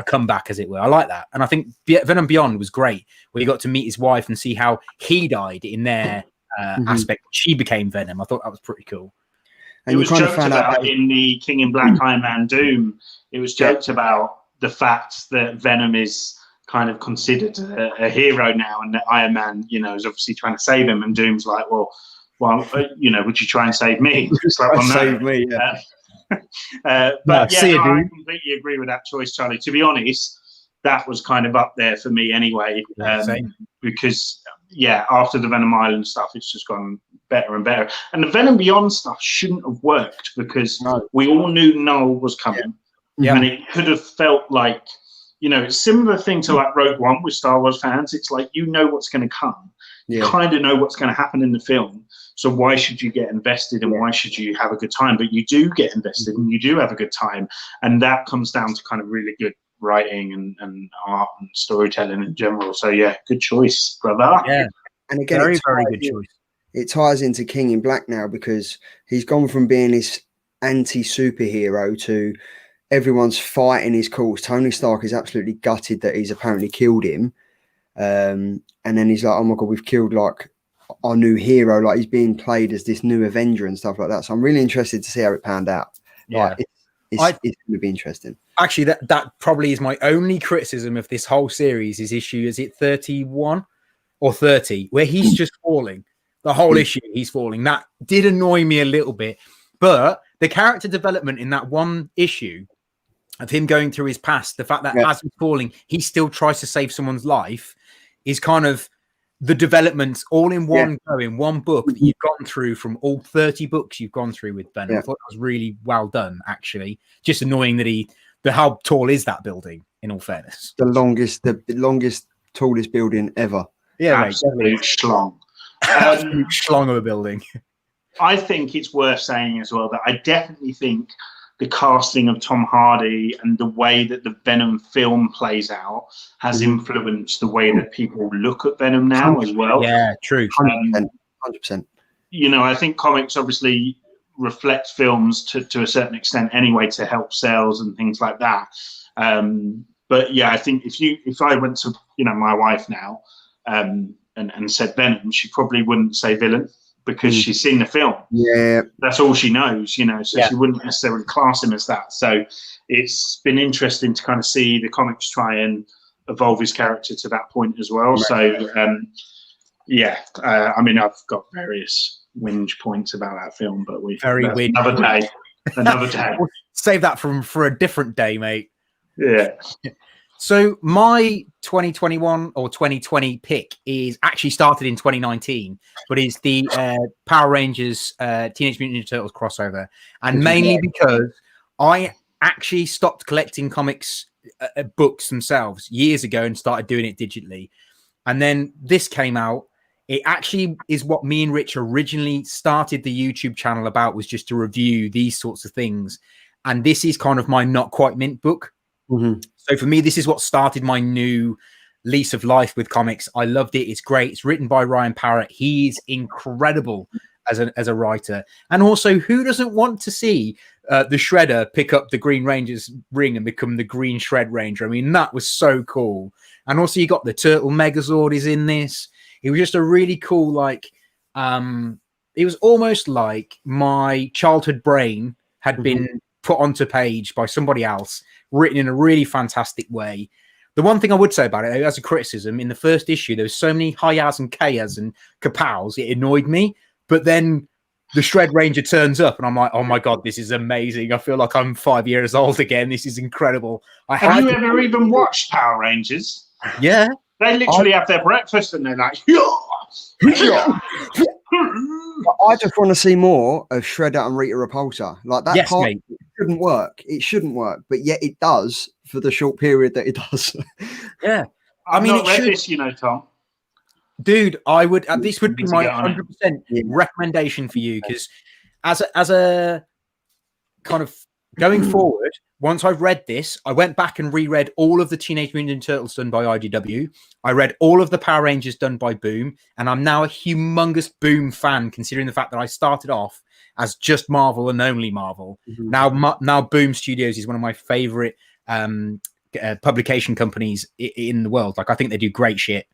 comeback, as it were. I like that. And I think Venom Beyond was great, where you got to meet his wife and see how he died in their aspect. She became Venom. I thought that was pretty cool. And it was joked about in the King in Black Iron Man Doom. It was joked about the fact that Venom is kind of considered a hero now, and that Iron Man, is obviously trying to save him. And Doom's like, well, would you try and save me? It's like, well, no. Save me, yeah. But I completely agree with that choice, Charlie. To be honest, that was kind of up there for me anyway, because after the Venom Island stuff, it's just gone better and better. And the Venom Beyond stuff shouldn't have worked because we all knew Null was coming, and it could have felt like, it's similar thing to like Rogue One with Star Wars fans. It's like what's going to come, you kind of know what's going to happen in the film. So why should you get invested and why should you have a good time? But you do get invested and you do have a good time. And that comes down to kind of really good writing and art and storytelling in general. So, good choice, brother. Yeah. And again, very good choice. It ties into King in Black now because he's gone from being this anti-superhero to everyone's fighting his cause. Tony Stark is absolutely gutted that he's apparently killed him. And then he's like, oh my God, we've killed like our new hero, like he's being played as this new Avenger and stuff like that. So I'm really interested to see how it panned out. Like, it's going to be interesting. Actually, that probably is my only criticism of this whole series. Is issue, is it 31 or 30, where he's just falling? The whole issue, he's falling. That did annoy me a little bit, but the character development in that one issue of him going through his past, the fact that as he's falling, he still tries to save someone's life, is kind of the developments all in one go, in one book that you've gone through from all 30 books you've gone through with Venom. I thought that was really well done, actually. Just annoying that how tall is that building, in all fairness? The longest, tallest building ever. Yeah, absolute schlong. Schlong of a building. I think it's worth saying as well that I definitely think the casting of Tom Hardy and the way that the Venom film plays out has influenced the way that people look at Venom now as well. Yeah, true. 100%. I think comics obviously reflect films to a certain extent anyway to help sales and things like that. But I think if I went to my wife now and said Venom, she probably wouldn't say villain, because she's seen the film. Yeah. That's all she knows, so she wouldn't necessarily class him as that. So it's been interesting to kind of see the comics try and evolve his character to that point as well. Right. So, I mean, I've got various whinge points about that film, but another day. We'll save that for a different day, mate. Yeah. So my 2021 or 2020 pick is actually started in 2019, but is the Power Rangers Teenage Mutant Ninja Turtles crossover. And mainly because I actually stopped collecting comics books themselves years ago and started doing it digitally. And then this came out. It actually is what me and Rich originally started the YouTube channel about, was just to review these sorts of things. And this is kind of my Not Quite Mint book. So for me, this is what started my new lease of life with comics. I loved it. It's great. It's written by Ryan Parrott. He's incredible as a writer. And also, who doesn't want to see the Shredder pick up the Green Ranger's ring and become the Green Shred Ranger. I mean, that was so cool. And also you got the Turtle Megazord is in this. It was just a really cool, like, it was almost like my childhood brain had been put onto page by somebody else, written in a really fantastic way. The one thing I would say about it, as a criticism, in the first issue, there was so many hi-yas and kayas and kapows, it annoyed me. But then the Shred Ranger turns up, and I'm like, oh my God, this is amazing. I feel like I'm 5 years old again. This is incredible. Have you ever even watched Power Rangers? Yeah. They literally have their breakfast and they're like, I just want to see more of Shredder and Rita Repulsa. Like that part mate. shouldn't work. It shouldn't work, but yet it does for the short period that it does. Yeah. I mean, read this, you know, Tom. Dude, I would. This would be my 100% recommendation for you, because as a kind of going forward, once I've read this, I went back and reread all of the Teenage Mutant Ninja Turtles done by IDW. I read all of the Power Rangers done by Boom, and I'm now a humongous Boom fan, considering the fact that I started off as just Marvel and only Marvel. Now Boom Studios is one of my favorite publication companies in the world. Like, I think they do great shit.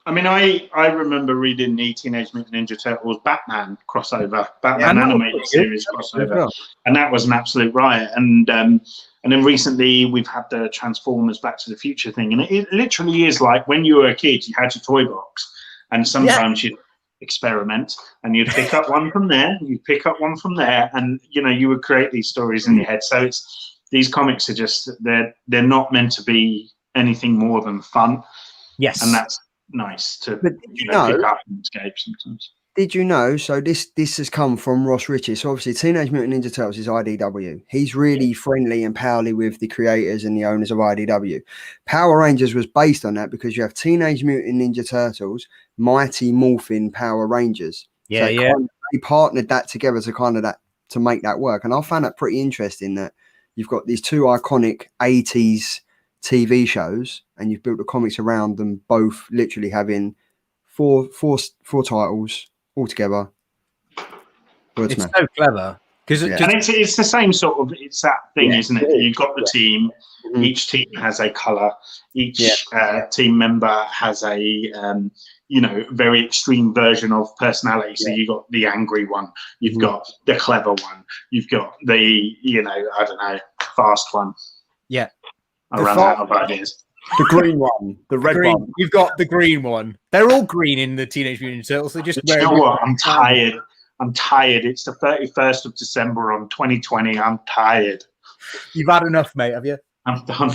I mean, I remember reading the Teenage Mutant Ninja Turtles Batman crossover, Batman animated series crossover, and that was an absolute riot. And then recently we've had the Transformers Back to the Future thing, and it literally is like when you were a kid, you had your toy box, and sometimes you'd experiment, and you'd pick up one from there, you'd pick up one from there, and you know, you would create these stories in your head. So these comics are just they're not meant to be anything more than fun. Yes, and that's nice to pick up and escape sometimes. Did you know? So this has come from Ross Richards. So obviously, Teenage Mutant Ninja Turtles is IDW. He's really friendly and pally with the creators and the owners of IDW. Power Rangers was based on that because you have Teenage Mutant Ninja Turtles, Mighty Morphin Power Rangers. Yeah, so they partnered that together to make that work. And I found that pretty interesting that you've got these two iconic 80s TV shows, and you've built the comics around them, both literally having four titles all together. It's so clever because it's the same sort of that thing, isn't it? You've got the team. Each team has a color. Each team member has a very extreme version of personality. So you've got the angry one. You've got the clever one. You've got the I don't know, fast one. Yeah. I ran out of ideas. The green one, the red one. You've got the green one. They're all green in the Teenage Mutant Ninja Turtles. They just you know what? I'm tired. It's the 31st of December on 2020. I'm tired. You've had enough, mate, have you? I'm done.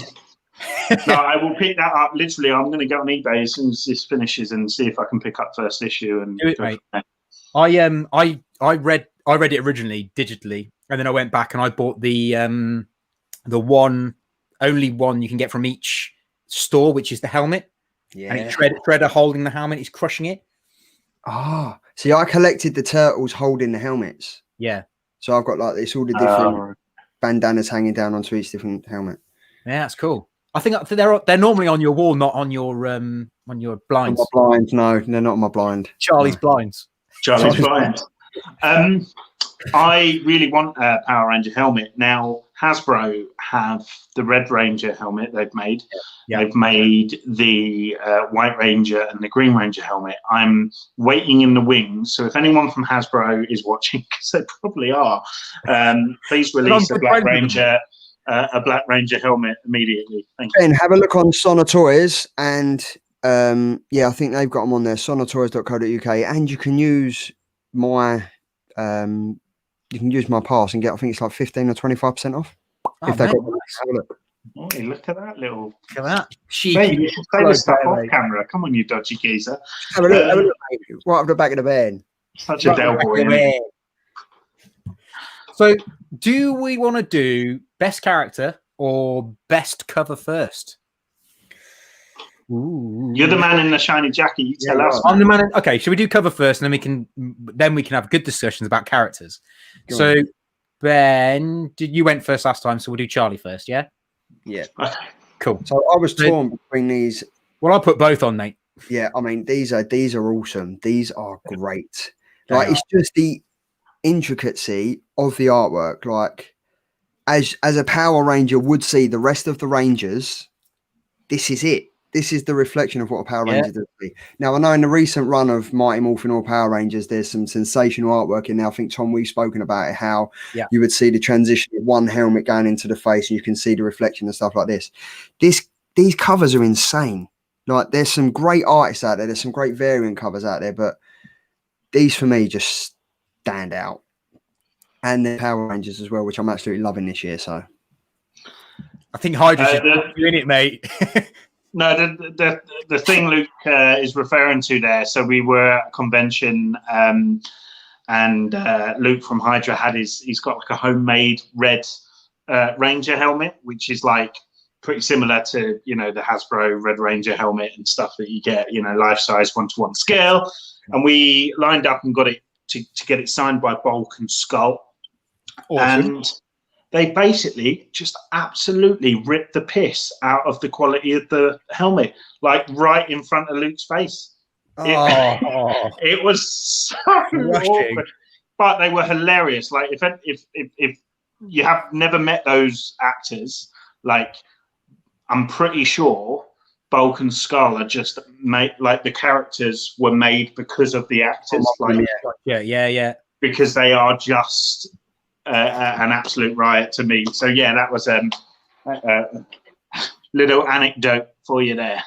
No, I will pick that up. Literally, I'm going to go on eBay as soon as this finishes and see if I can pick up first issue. And do it, mate. I read it originally digitally, and then I went back and I bought the only one you can get from each store, which is the helmet. Yeah, and it's Shredder holding the helmet. He's crushing it. See, I collected the turtles holding the helmets. Yeah. So I've got like this all the different bandanas hanging down onto each different helmet. Yeah, that's cool. I think they're normally on your wall, not on your blinds. On my blind, no, they're not on my blind. Charlie's blinds. Charlie's blind. I really want a Power Ranger helmet. Now, Hasbro have the Red Ranger helmet they've made. Yeah. They've made the White Ranger and the Green Ranger helmet. I'm waiting in the wings. So if anyone from Hasbro is watching, because they probably are, please release a Black Ranger helmet immediately. Thank you. Ben, have a look on Sona Toys, and I think they've got them on there, sonatoys.co.uk, and you can use my pass and get, I think it's like 15 or 25% off. If they've got them. Have a look. Oh, look at that little. Look at that. Mate, you should say the stuff off camera. Come on, you dodgy geezer. Have a look, mate. Right up the back of the van. Such a Del Boy. So, do we want to do best character or best cover first? Ooh. You're the man in the shiny jacket. You tell us. I'm the man. Okay, should we do cover first, and then we can have good discussions about characters. So, Ben, you went first last time, so we'll do Charlie first. Yeah. Yeah. Okay. Cool. So I was torn between these. Well, I'll put both on, mate. Yeah, I mean these are awesome. These are great. Like it's just intricacy of the artwork. Like as a Power Ranger would see the rest of the Rangers, this is it. This is the reflection of what a Power Ranger does be. Now, I know in the recent run of Mighty Morphin All Power Rangers, there's some sensational artwork in there. I think, Tom, we've spoken about it, how you would see the transition of one helmet going into the face, and you can see the reflection and stuff like this. These covers are insane. Like, there's some great artists out there. There's some great variant covers out there, but these, for me, just stand out. And the Power Rangers as well, which I'm absolutely loving this year, so. I think Hydra's in it, mate. No, the thing Luke is referring to there. So we were at a convention, and Luke from Hydra he's got like a homemade red Ranger helmet, which is like pretty similar to the Hasbro Red Ranger helmet and stuff that you get, life size 1-to-1 scale. And we lined up and got it to get it signed by Bulk and Skull. Awesome. And they basically just absolutely ripped the piss out of the quality of the helmet, like right in front of Luke's face. It was so awkward, but they were hilarious. Like if you have never met those actors, like I'm pretty sure Bulk and Skull are just made, like the characters were made because of the actors. Because they are just an absolute riot to me. So yeah, that was a little anecdote for you there.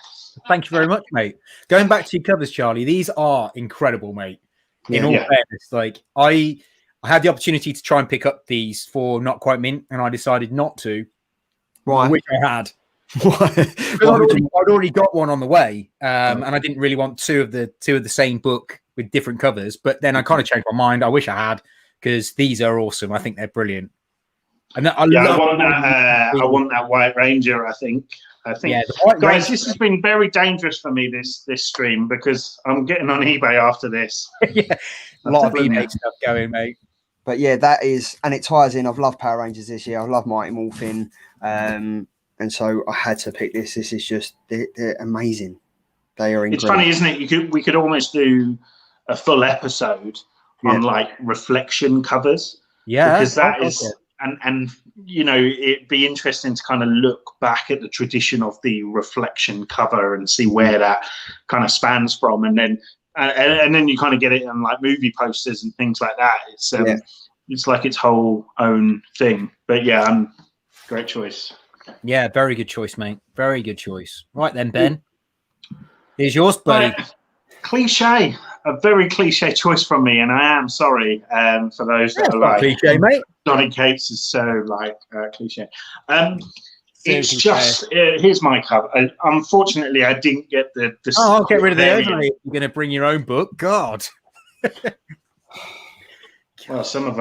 Thank you very much, mate. Going back to your covers, Charlie, these are incredible, mate. In all fairness, like I had the opportunity to try and pick up these for Not Quite Mint, and I decided not to. Why? I wish I had. I'd already got one on the way, and I didn't really want two of the same book with different covers. But then I kind of changed my mind. I wish I had, because these are awesome. I think they're brilliant. And I want that White Ranger. I think. Yeah, guys, this has been very dangerous for me, this stream, because I'm getting on eBay after this. A lot of eBay stuff going, mate. But yeah, that is, and it ties in. I've loved Power Rangers this year. I love Mighty Morphin, and so I had to pick this. This is just they're amazing. They are incredible. It's funny, isn't it? We could almost do a full episode on like reflection covers. Yeah, because that is. And it'd be interesting to kind of look back at the tradition of the reflection cover and see where that kind of spans from, and then you kind of get it on like movie posters and things like that. It's like its whole own thing. But yeah, great choice. Yeah, very good choice, mate. Very good choice. Right then, Ben, here's yours, buddy. Cliche. A very cliche choice from me, and I am sorry for those that are like cliche, mate. Johnny Cates is so like cliche. It's just here's my cover. Unfortunately, I didn't get the. I'll get rid of the overlay. You're going to bring your own book, God. Well, some of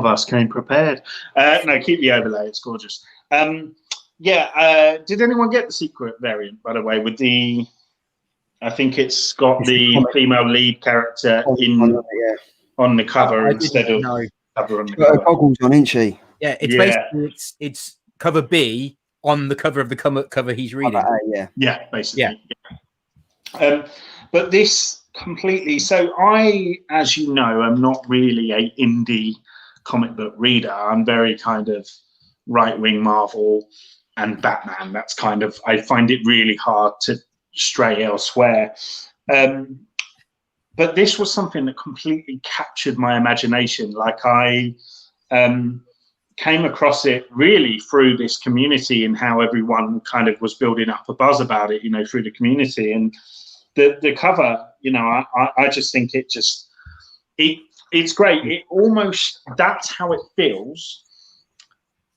us came prepared. No, keep the overlay. It's gorgeous. Did anyone get the secret variant, by the way, with the? I think it's got the female lead character on the cover instead of cover on the cover. Goggles on, isn't she? Yeah, it's basically it's cover B on the cover of the cover he's reading. Basically. Yeah. But this completely. So I, as you know, am not really a indie comic book reader. I'm very kind of right-wing Marvel and Batman. That's kind of, I find it really hard to stray elsewhere. But this was something that completely captured my imagination. Like I came across it really through this community and how everyone kind of was building up a buzz about it, through the community. And the cover, I just think it's great. It almost, that's how it feels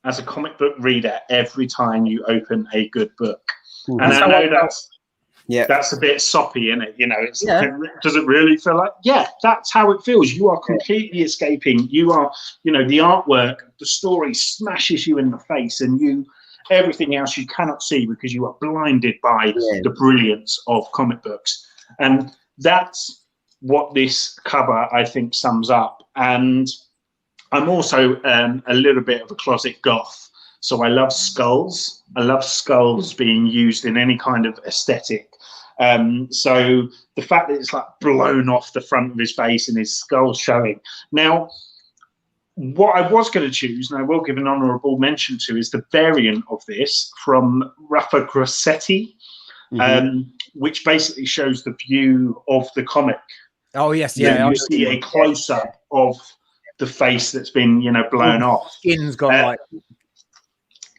as a comic book reader every time you open a good book. And I know that's a bit soppy, isn't it? Does it really feel like? Yeah, that's how it feels. You are completely escaping. You are, the artwork, the story smashes you in the face, and everything else you cannot see because you are blinded by the brilliance of comic books. And that's what this cover, I think, sums up. And I'm also a little bit of a closet goth. So I love skulls. I love skulls being used in any kind of aesthetic. So the fact that it's like blown off the front of his face and his skull showing. Now, what I was going to choose, and I will give an honourable mention to, is the variant of this from Rafa Grassetti, which basically shows the view of the comic. Oh yes, You see a close up of the face that's been, blown off. Skin's gone like.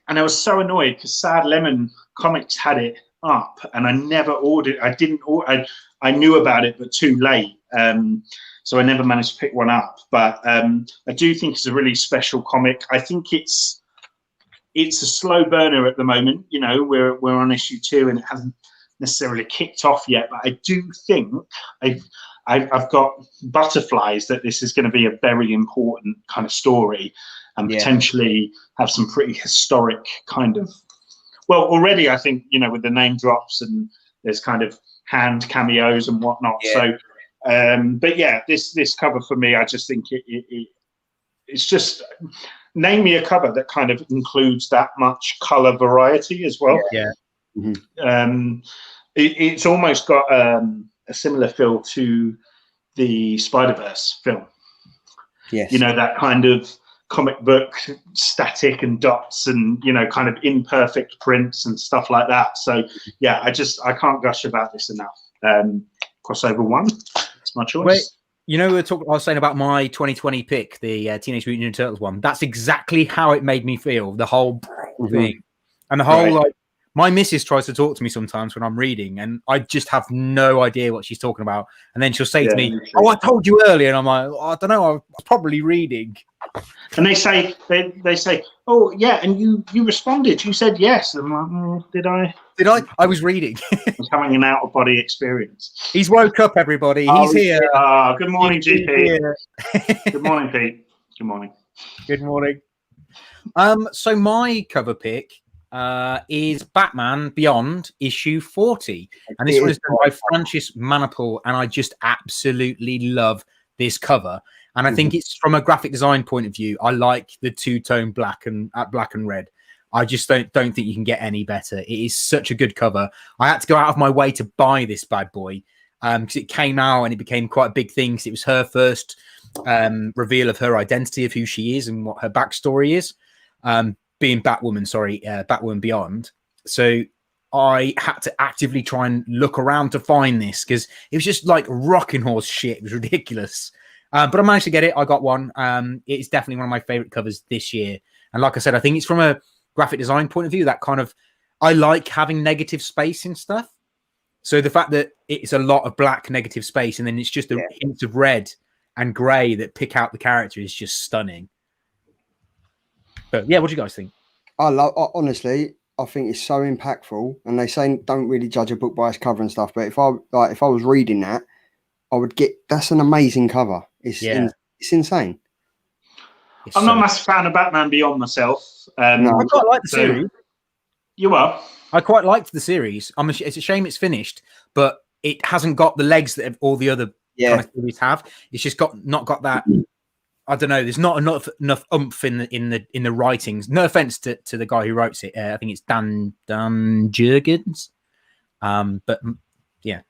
And I was so annoyed because Sad Lemon Comics had it up, and I never ordered. I knew about it, but too late. So I never managed to pick one up. But I do think it's a really special comic. I think it's a slow burner at the moment. We're on issue 2, and it hasn't necessarily kicked off yet. But I do think I've got butterflies that this is going to be a very important kind of story, and potentially have some pretty historic kind of. Well, already I think with the name drops and there's kind of hand cameos and whatnot. So, but yeah, this cover for me, I just think it's just, name me a cover that kind of includes that much color variety as well. It's almost got a similar feel to the Spider-Verse film. That kind of comic book static and dots and kind of imperfect prints and stuff like that. So yeah, I can't gush about this enough. Crossover 1, it's my choice. Wait, I was saying about my 2020 pick, the Teenage Mutant Ninja Turtles one. That's exactly how it made me feel, the whole thing. And the whole my missus tries to talk to me sometimes when I'm reading, and I just have no idea what she's talking about. And then she'll say to me, "Oh, I told you earlier," and I'm like, "I don't know, I was probably reading." And they say, "Oh yeah," and you responded. You said yes. And I'm like, did I? Did I? I was reading. I was having an out of body experience. He's woke up, everybody. He's here. Good morning, GP. Good morning, Pete. Good morning. Good morning. So my cover pick is Batman Beyond issue 40, and this one is done by Francis Manapul, and I just absolutely love this cover. And I think it's from a graphic design point of view, I like the two-tone black and red. I just don't think you can get any better. It is such a good cover. I had to go out of my way to buy this bad boy because it came out and it became quite a big thing because it was her first reveal of her identity, of who she is and what her backstory is, being Batwoman, Batwoman Beyond. So I had to actively try and look around to find this because it was just like rocking horse shit. It was ridiculous. But I managed to get it. I got one. It's definitely one of my favorite covers this year. And like I said, I think it's from a graphic design point of view that kind of, I like having negative space and stuff. So the fact that it's a lot of black negative space and then it's just a hint of red and grey that pick out the character is just stunning. But yeah, what do you guys think? Honestly, I think it's so impactful. And they say don't really judge a book by its cover and stuff. But if I was reading that, I would get. That's an amazing cover. It's insane. I'm not a massive fan of Batman Beyond myself. No. I quite like the series. You are? I quite liked the series. It's a shame it's finished, but it hasn't got the legs that all the other kind of series have. It's just not got that. I don't know. There's not enough oomph in the writings. No offense to the guy who wrote it. I think it's Dan Jurgens. But yeah.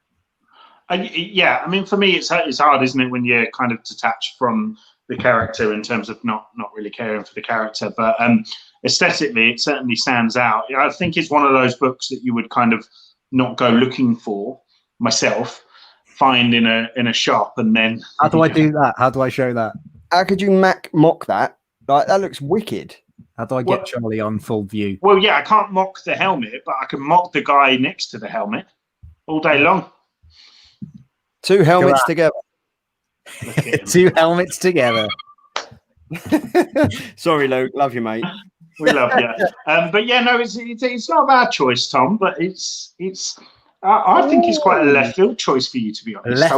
I mean, for me, it's hard, isn't it, when you're kind of detached from the character in terms of not really caring for the character. But aesthetically, it certainly stands out. I think it's one of those books that you would kind of not go looking for myself, find in a shop, and then. How do I do that? How do I show that? How could you mock that? Like that looks wicked. How do I get Charlie on full view? Well, yeah, I can't mock the helmet, but I can mock the guy next to the helmet all day long. Two helmets together. Two helmets together. Sorry, Luke. Love you, mate. We love you. But yeah, no, it's not a bad choice, Tom. But I think it's quite a left field choice for you, to be honest. I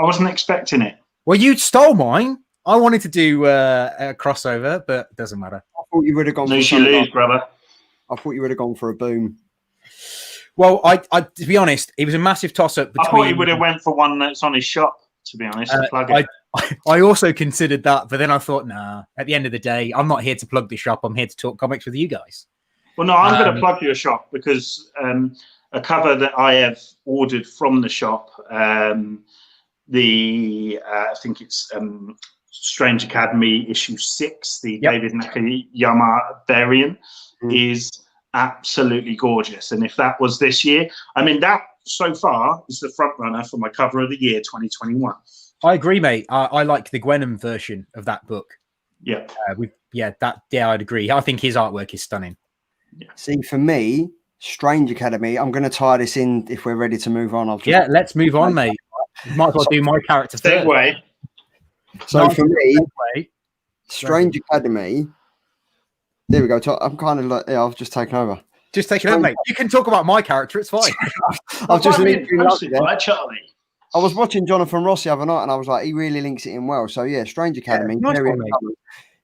wasn't expecting it. Well, you stole mine. I wanted to do a crossover, but it doesn't matter. I thought you would have gone. Lose you lose, brother. I thought you would have gone for a boom. Well, I to be honest, it was a massive toss-up between. I thought he would have went for one that's on his shop, to be honest. I also considered that, but then I thought, nah, at the end of the day, I'm not here to plug the shop. I'm here to talk comics with you guys. Well, no, I'm going to plug your shop because a cover that I have ordered from the shop, I think it's Strange Academy issue 6, the David Nakayama variant, is absolutely gorgeous. And if that was this year, I mean, that so far is the front runner for my cover of the year 2021. I agree, mate. I like the Gwenham version of that book. Yeah. I'd agree. I think his artwork is stunning. Yeah. See, for me, Strange Academy, I'm going to tie this in if we're ready to move on. Let's move on, mate. Might as well do my character first. Segue. So for me, Strange Academy. There we go. I'm kind of like, I've just taken over. Just take it over, mate. You can talk about my character. It's fine. I've just linked by Charlie. I was watching Jonathan Ross the other night, and I was like, he really links it in well. So yeah, Strange Academy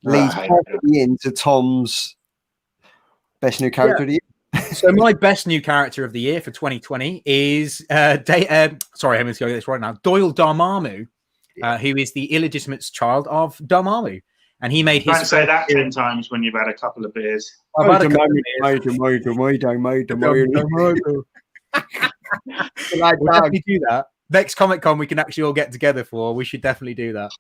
leads perfectly into Tom's best new character of the year. So my best new character of the year for 2020 is sorry, I'm going to go this right now. Doyle Dormammu, who is the illegitimate child of Dormammu. And he made his. Don't say that 10 times when you've had a couple of beers. We'll definitely do that. Next Comic Con we can actually all get together for. We should definitely do that.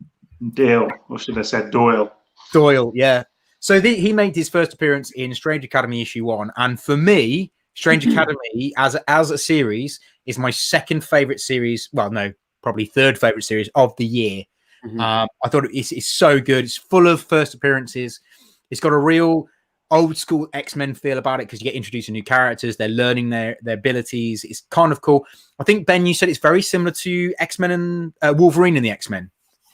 Deal. Or should I said Doyle? Doyle, yeah. So he made his first appearance in Strange Academy issue 1, and for me, Strange Academy as a series is my second favorite series. Well, no, probably third favorite series of the year. I thought it's so good. It's full of first appearances. It's got a real old school X-Men feel about it because you get introduced to new characters. They're learning their abilities. It's kind of cool. I think, Ben, you said it's very similar to X-Men and Wolverine in the X-Men.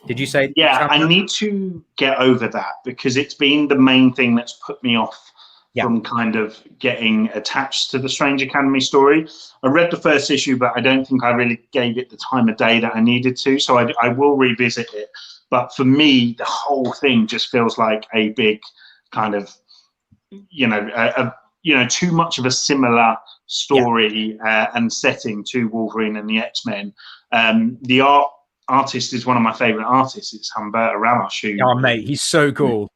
Did you say? Yeah, I need to get over that because it's been the main thing that's put me off from kind of getting attached to the Strange Academy story. I read the first issue, but I don't think I really gave it the time of day that I needed to. So I will revisit it. But for me, the whole thing just feels like a big kind of, too much of a similar story and setting to Wolverine and the X-Men. The artist is one of my favorite artists. It's Humberto Ramos. Oh, mate, he's so cool.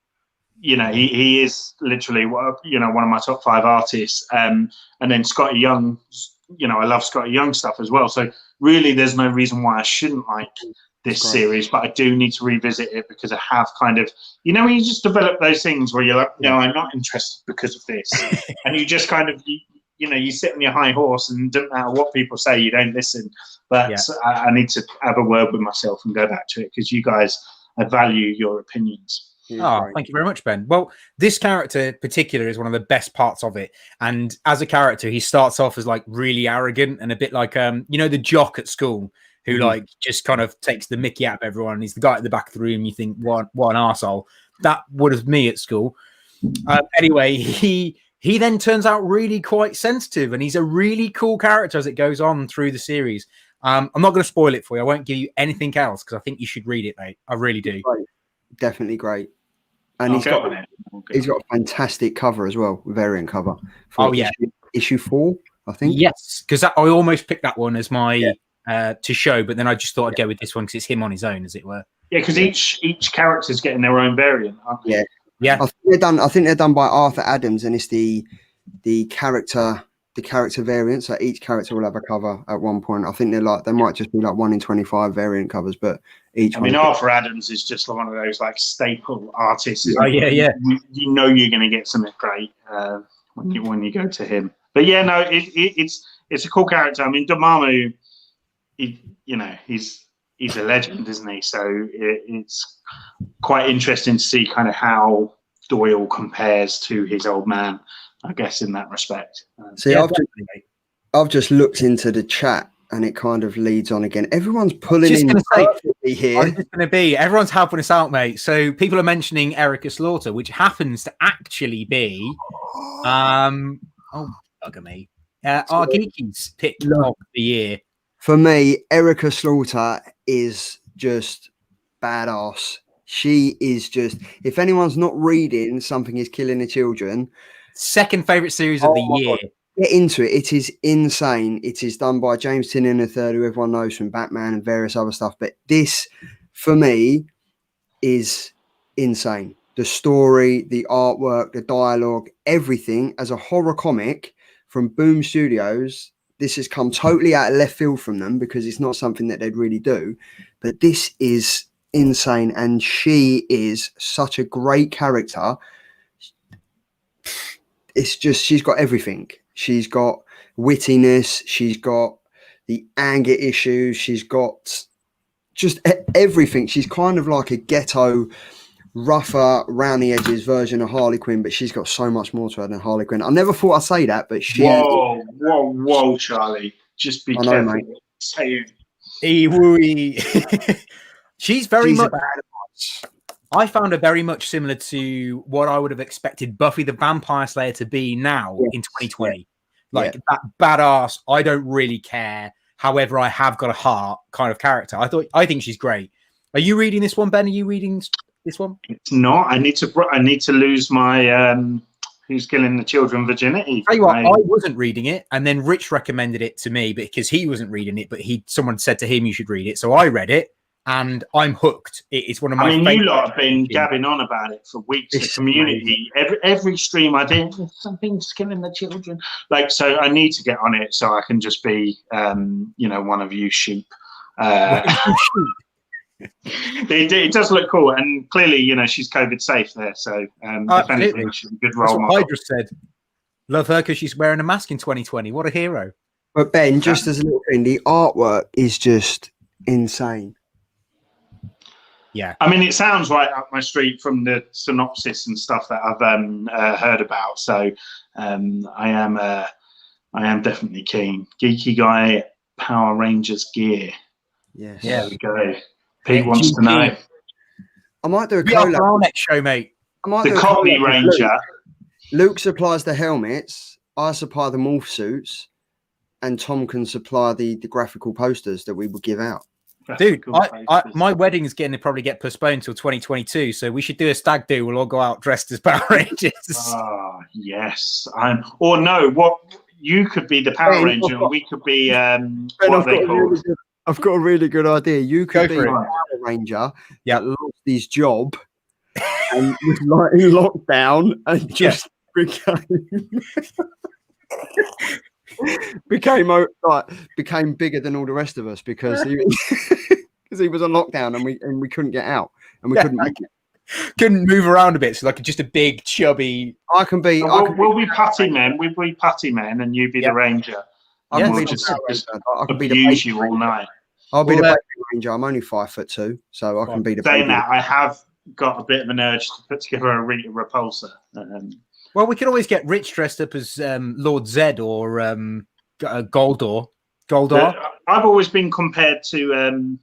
He is literally one of my top 5 artists. And then Scotty Young, I love Scotty Young stuff as well. So really, there's no reason why I shouldn't like this series, but I do need to revisit it because I have kind of, when you just develop those things where you're like, no, I'm not interested because of this, and you just kind of, you sit on your high horse and doesn't matter what people say, you don't listen. But I need to have a word with myself and go back to it because you guys, I value your opinions. Thank you very much, Ben. Well, this character in particular is one of the best parts of it. And as a character, he starts off as like really arrogant and a bit like, the jock at school who like just kind of takes the mickey out of everyone. And he's the guy at the back of the room. You think, what an arsehole. That would have me at school. Anyway, he then turns out really quite sensitive, and he's a really cool character as it goes on through the series. I'm not going to spoil it for you. I won't give you anything else because I think you should read it, mate. I really do. Great. Definitely great. And he's got a fantastic cover as well, variant cover. For issue 4, I think. Yes, because I almost picked that one as my to show, but then I just thought I'd go with this one because it's him on his own, as it were. Yeah, because each character's getting their own variant, aren't they? Yeah. I think they're done by Arthur Adams, and it's the character variant. So each character will have a cover at one point. I think they might just be like 1 in 25 variant covers, but each. I mean, Arthur Adams is just one of those like staple artists. Oh yeah. You know you're going to get something great when you go to him. But yeah, no, it's a cool character. I mean, Dormammu, he's a legend, isn't he? So it's quite interesting to see kind of how Doyle compares to his old man, I guess, in that respect. See, I've just looked into the chat and it kind of leads on again. Everyone's pulling in perfectly here. I'm just going to be, everyone's helping us out, mate. So people are mentioning Erica Slaughter, which happens to actually be, bugger me, our Geeky's pick of the year. For me, Erica Slaughter is just badass. She is just, if anyone's not reading Something is Killing the Children, second favorite series of the year. God. Get into it. It is insane. It is done by James Tynion III, who everyone knows from Batman and various other stuff. But this, for me, is insane. The story, the artwork, the dialogue, everything. As a horror comic from Boom Studios, this has come totally out of left field from them because it's not something that they'd really do. But this is insane, and she is such a great character. It's just, she's got everything. She's got wittiness, she's got the anger issues, she's got just everything. She's kind of like a ghetto, rougher, round the edges version of Harley Quinn, but she's got so much more to her than Harley Quinn. I never thought I'd say that, but she. Whoa, Charlie! Just be careful. Mate. Say She's very much. I found her very much similar to what I would have expected Buffy the Vampire Slayer to be now in 2020. Like that badass, I don't really care. However, I have got a heart kind of character. I think she's great. Are you reading this one, Ben? Are you reading this one? it's not. I need to lose my Who's Killing the Children virginity. Tell you what, I wasn't reading it, and then Rich recommended it to me because he wasn't reading it, but someone said to him you should read it, so I read it, and I'm hooked. It's one of my. You lot have been gabbing on about it for weeks. The community, every stream I did, something's killing the children. Like, so I need to get on it so I can just be, one of you sheep. It does look cool, and clearly, she's COVID safe there. So, if anything, she's a good role model. Hydra said, "Love her because she's wearing a mask in 2020. What a hero!" But Ben, just as a little thing, the artwork is just insane. Yeah, I mean, it sounds right up my street from the synopsis and stuff that I've heard about. So, I am definitely keen. Geeky guy, Power Rangers gear. Yes. There we go. Pete wants to know. I might do a collab collab. for our next show, mate. The Cockney Ranger. Luke supplies the helmets. I supply the morph suits, and Tom can supply the graphical posters that we will give out. Dude, my wedding is going to probably get postponed till 2022, so we should do a stag do. We'll all go out dressed as Power Rangers. Oh, yes. Or no, you could be the Power Ranger, and we could be what are they called? I've got a really good idea. You could be a Power Ranger that lost his job and was like in lockdown and just became bigger than all the rest of us because he was on lockdown and we couldn't get out and we couldn't move around a bit. So like just a big chubby. We'll be putty men. We'll be putty men, and you be the Ranger. I can abuse you all night. I'll be the baby Ranger. I'm only 5'2", so I can be the. Saying that, I have got a bit of an urge to put together a Rita Repulsor. Well, we could always get Rich dressed up as Lord Zed or Goldor. I've always been compared to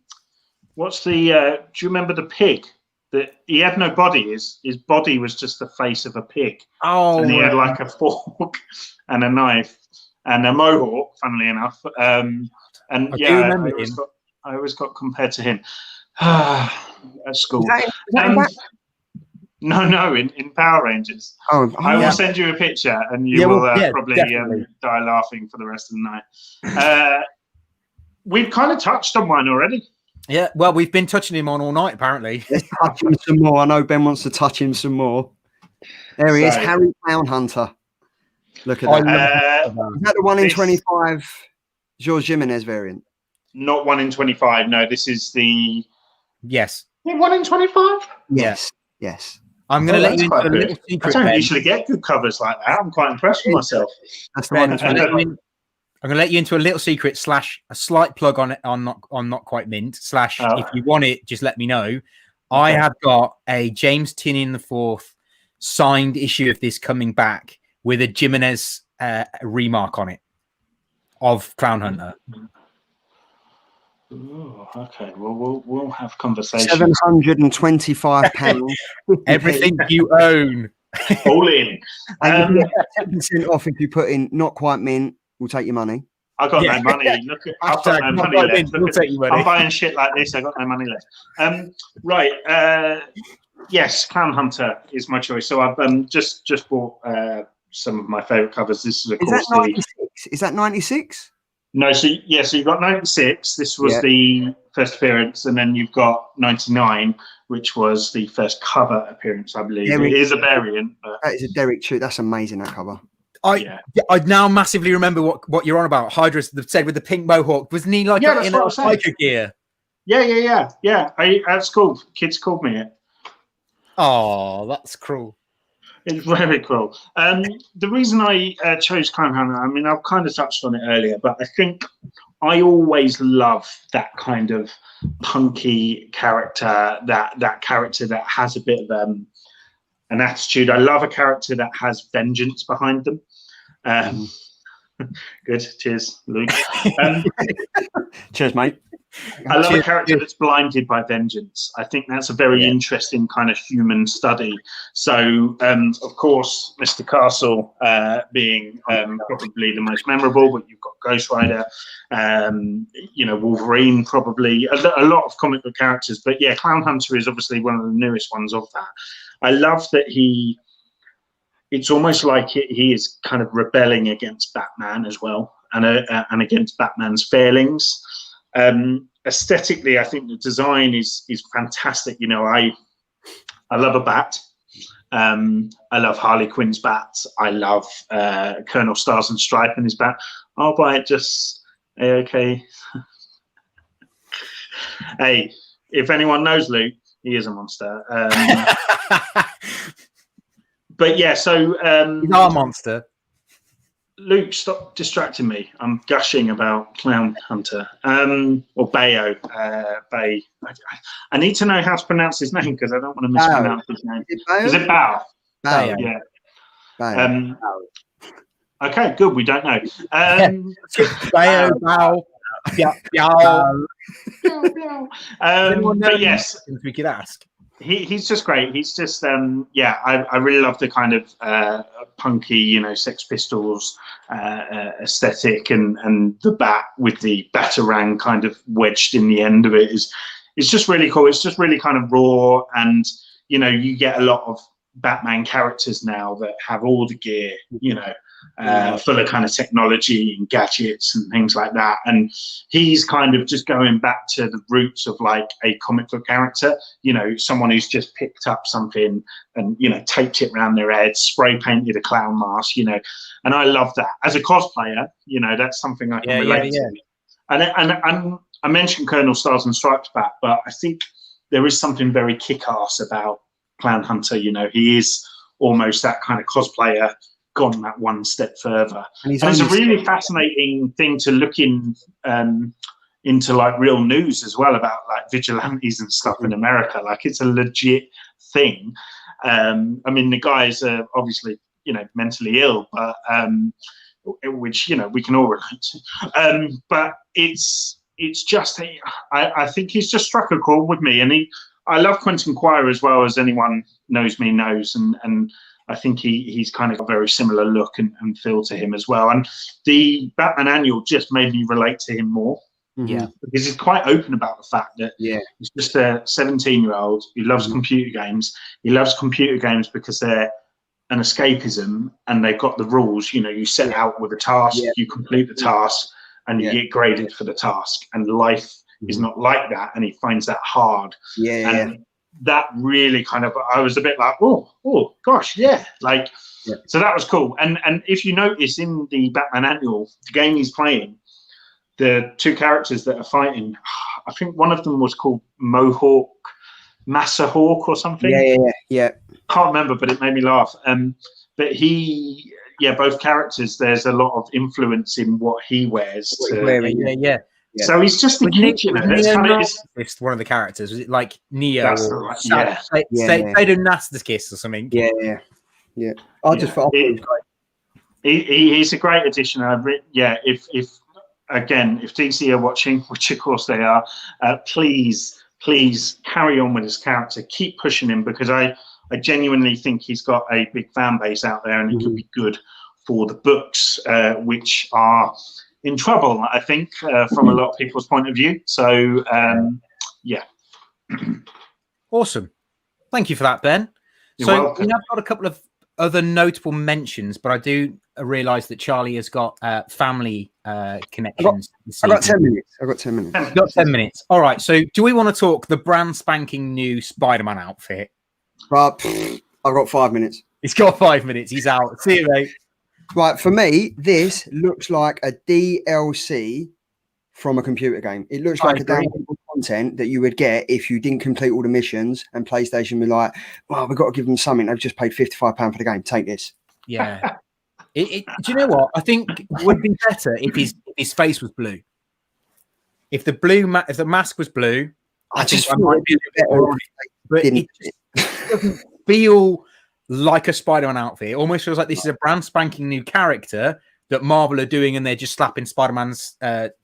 what's the? Do you remember the pig? That he had no body. His body was just the face of a pig. Oh, and he had like a fork and a knife and a mohawk. Funnily enough, I always got compared to him at school. No, in Power Rangers. I will send you a picture, and you will probably die laughing for the rest of the night. We've kind of touched on one already. Yeah, well, we've been touching him on all night, apparently. Let's touch him some more. I know Ben wants to touch him some more. There he is, Harry Clown Hunter. Look at that. Is that the 1 in 25 George Jimenez variant? Not 1 in 25. No, this is the. Yes. 1 in 25? Yes. I'm going to let you into a little secret. I don't usually get good covers like that. I'm quite impressed with myself. That's the 1 in 25. I'm going to let you into a little secret / a slight plug on Not Quite Mint / if you want it, just let me know. Okay. I have got a James Tynion IV signed issue of this coming back with a Jimenez remark on it of Clown Hunter. Oh, okay. Well, we'll have conversations. £725. Everything you own. All in. And you get 10% off if you put in Not Quite Mint. We'll take your money. I got no money. Look, I've got no money left. We'll take your money. I'm buying shit like this. I got no money left. Right. Yes, Clown Hunter is my choice. So I've just bought some of my favorite covers. This is of course that 96? Is that 96? No. So you got 96. This was the first appearance, and then you've got 99, which was the first cover appearance, I believe. It is a variant. But... That is a Derek Chu. That's amazing. That cover. I now massively remember what you're on about. Hydra's said with the pink mohawk. Wasn't he like in a biker gear? Yeah. That's cool. Kids called me it. Oh, that's cruel. It's very cool. The reason I chose Clown Hunter, I mean, I've kind of touched on it earlier, but I think I always love that kind of punky character, that character that has a bit of an attitude. I love a character that has vengeance behind them. Good. Cheers, Luke. Cheers, mate. I love a character that's blinded by vengeance. I think that's a very interesting kind of human study. So, of course, Mr. Castle being probably the most memorable, but you've got Ghost Rider, Wolverine, probably a lot of comic book characters. But yeah, Clown Hunter is obviously one of the newest ones of that. I love that it's almost like he is kind of rebelling against Batman as well, and against Batman's failings. Aesthetically, I think the design is fantastic. You know, I love a bat. I love Harley Quinn's bat. I love Colonel Stars and Stripe and his bat. I'll buy it just okay. Hey, if anyone knows Luke, he is a monster. But yeah, so he's our monster. Luke, stop distracting me. I'm gushing about Clown Hunter, or Bayo. Bay. I need to know how to pronounce his name because I don't want to mispronounce his name. Is it Bao? Bao. Yeah. Bao. Okay, good. We don't know. Bayo, Bao. Yeah. But yes, we could ask. He's just great. He's just I really love the kind of punky, Sex Pistols aesthetic, and the bat with the batarang kind of wedged in the end of it is just really cool. It's just really kind of raw, and you get a lot of Batman characters now that have all the gear, full of kind of technology and gadgets and things like that. And he's kind of just going back to the roots of like a comic book character, someone who's just picked up something and, taped it around their head, spray painted a clown mask, and I love that. As a cosplayer, that's something I can relate to. And I mentioned Colonel Stars and Stripes bat, but I think there is something very kick-ass about Clown Hunter. He is almost that kind of cosplayer gone that one step further, and it's a really fascinating thing to look into like real news as well about like vigilantes and stuff in America. Like it's a legit thing. I mean, the guys are obviously mentally ill, but which we can all relate to. But it's just I think he's just struck a chord with me, and I love Quentin Quire as well, as anyone knows me knows, and I think he's kind of got a very similar look and feel to him as well. And the Batman Annual just made me relate to him more. Yeah. Because he's quite open about the fact that he's just a 17-year-old who loves computer games. He loves computer games because they're an escapism and they've got the rules. You set out with a task, you complete the task, and you get graded for the task. And life is not like that, and he finds that hard. That really kind of, I was a bit like, oh gosh, like, so that was cool. And if you notice in the Batman Annual, the game he's playing, the two characters that are fighting, I think one of them was called Massa Hawk or something. Yeah. Can't remember, but it made me laugh. But both characters, there's a lot of influence in what he wears. So he's just a kid, It's kind of one of the characters. Was it like Neo or Sadomasochism or something? Yeah. I just thought he's a great addition. If DC are watching, which of course they are, please carry on with his character. Keep pushing him, because I genuinely think he's got a big fan base out there, and it could be good for the books, which are in trouble, I think, from a lot of people's point of view. So, Awesome. Thank you for that, Ben. You're welcome. I've got a couple of other notable mentions, but I do realise that Charlie has got family connections. I've got 10 minutes. You've got 10 minutes. All right. So do we want to talk the brand spanking new Spider-Man outfit? I've got 5 minutes. He's got 5 minutes. He's out. See you, mate. Right, for me, this looks like a DLC from a computer game. It looks like a downloadable content that you would get if you didn't complete all the missions, and PlayStation were like, well, we've got to give them something. They've just paid £55 for the game. Take this. Yeah. Do you know what? I think it would be better if his face was blue. If the mask was blue, I just think I might be a bit better on it. But it just doesn't feel like a Spider-Man outfit. It almost feels like this is a brand spanking new character that Marvel are doing, and they're just slapping Spider-Man's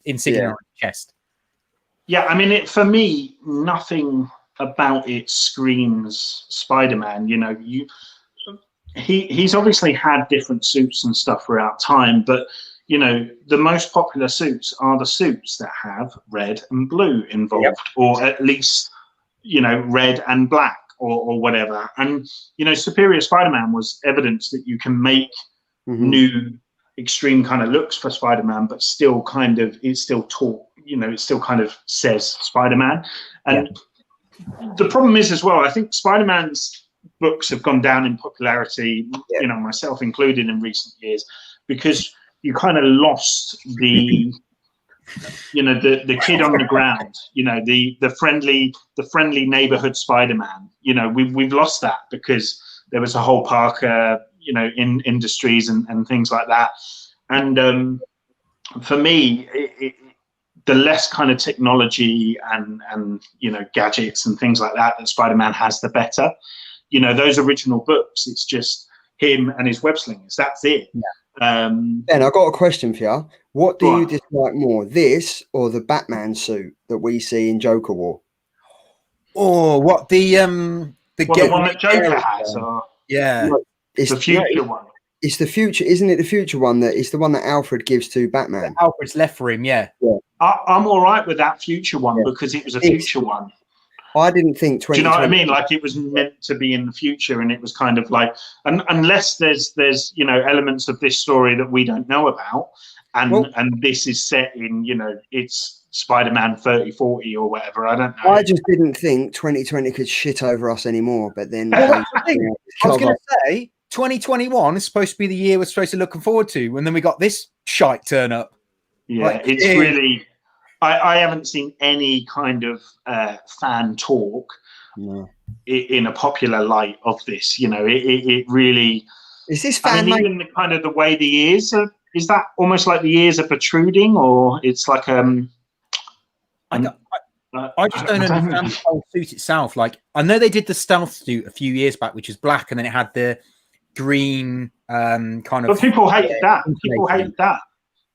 insignia on his chest. Yeah, I mean, for me, nothing about it screams Spider-Man. You know, he's obviously had different suits and stuff throughout time, but you know, the most popular suits are the suits that have red and blue involved, or at least, you know, red and black, or whatever. And you know, Superior Spider-Man was evidence that you can make new extreme kind of looks for Spider-Man, but still kind of, it's still taught, you know, it still kind of says Spider-Man. And the problem is as well, I think Spider-Man's books have gone down in popularity, you know, myself included, in recent years, because you kind of lost the, you know, the kid on the ground, you know, the friendly neighborhood Spider-Man. You know, we've lost that because there was a whole Parker, you know, in industries and things like that. And for me, the less kind of technology and you know, gadgets and things like that Spider-Man has, the better. You know, those original books, it's just him and his web slingers. That's it. And I got a question for you. What do you dislike more, this or the Batman suit that we see in Joker War? Or what the one that Joker has? Yeah, no, it's the future one. It's the future, isn't it? The future one that is the one that Alfred gives to Batman. Alfred's left for him. Yeah. I'm all right with that future one because it was a future one. I didn't think 2020. Do you know what I mean? Like, it was meant to be in the future, and it was kind of like, unless there's you know, elements of this story that we don't know about, and this is set in, you know, it's Spider-Man 3040 or whatever. I don't know. I just didn't think 2020 could shit over us anymore. But then I was going to say 2021 is supposed to be the year we're supposed to looking forward to, and then we got this shite turn up. Yeah, like, it's really. I haven't seen any kind of fan talk in a popular light of this. You know, it really is this fan. I mean, even the kind of the way the ears are, is that almost like the ears are protruding, or it's like I just don't understand the whole suit itself. Like, I know they did the stealth suit a few years back, which was black, and then it had the green kind of. But people hated that. People hated that.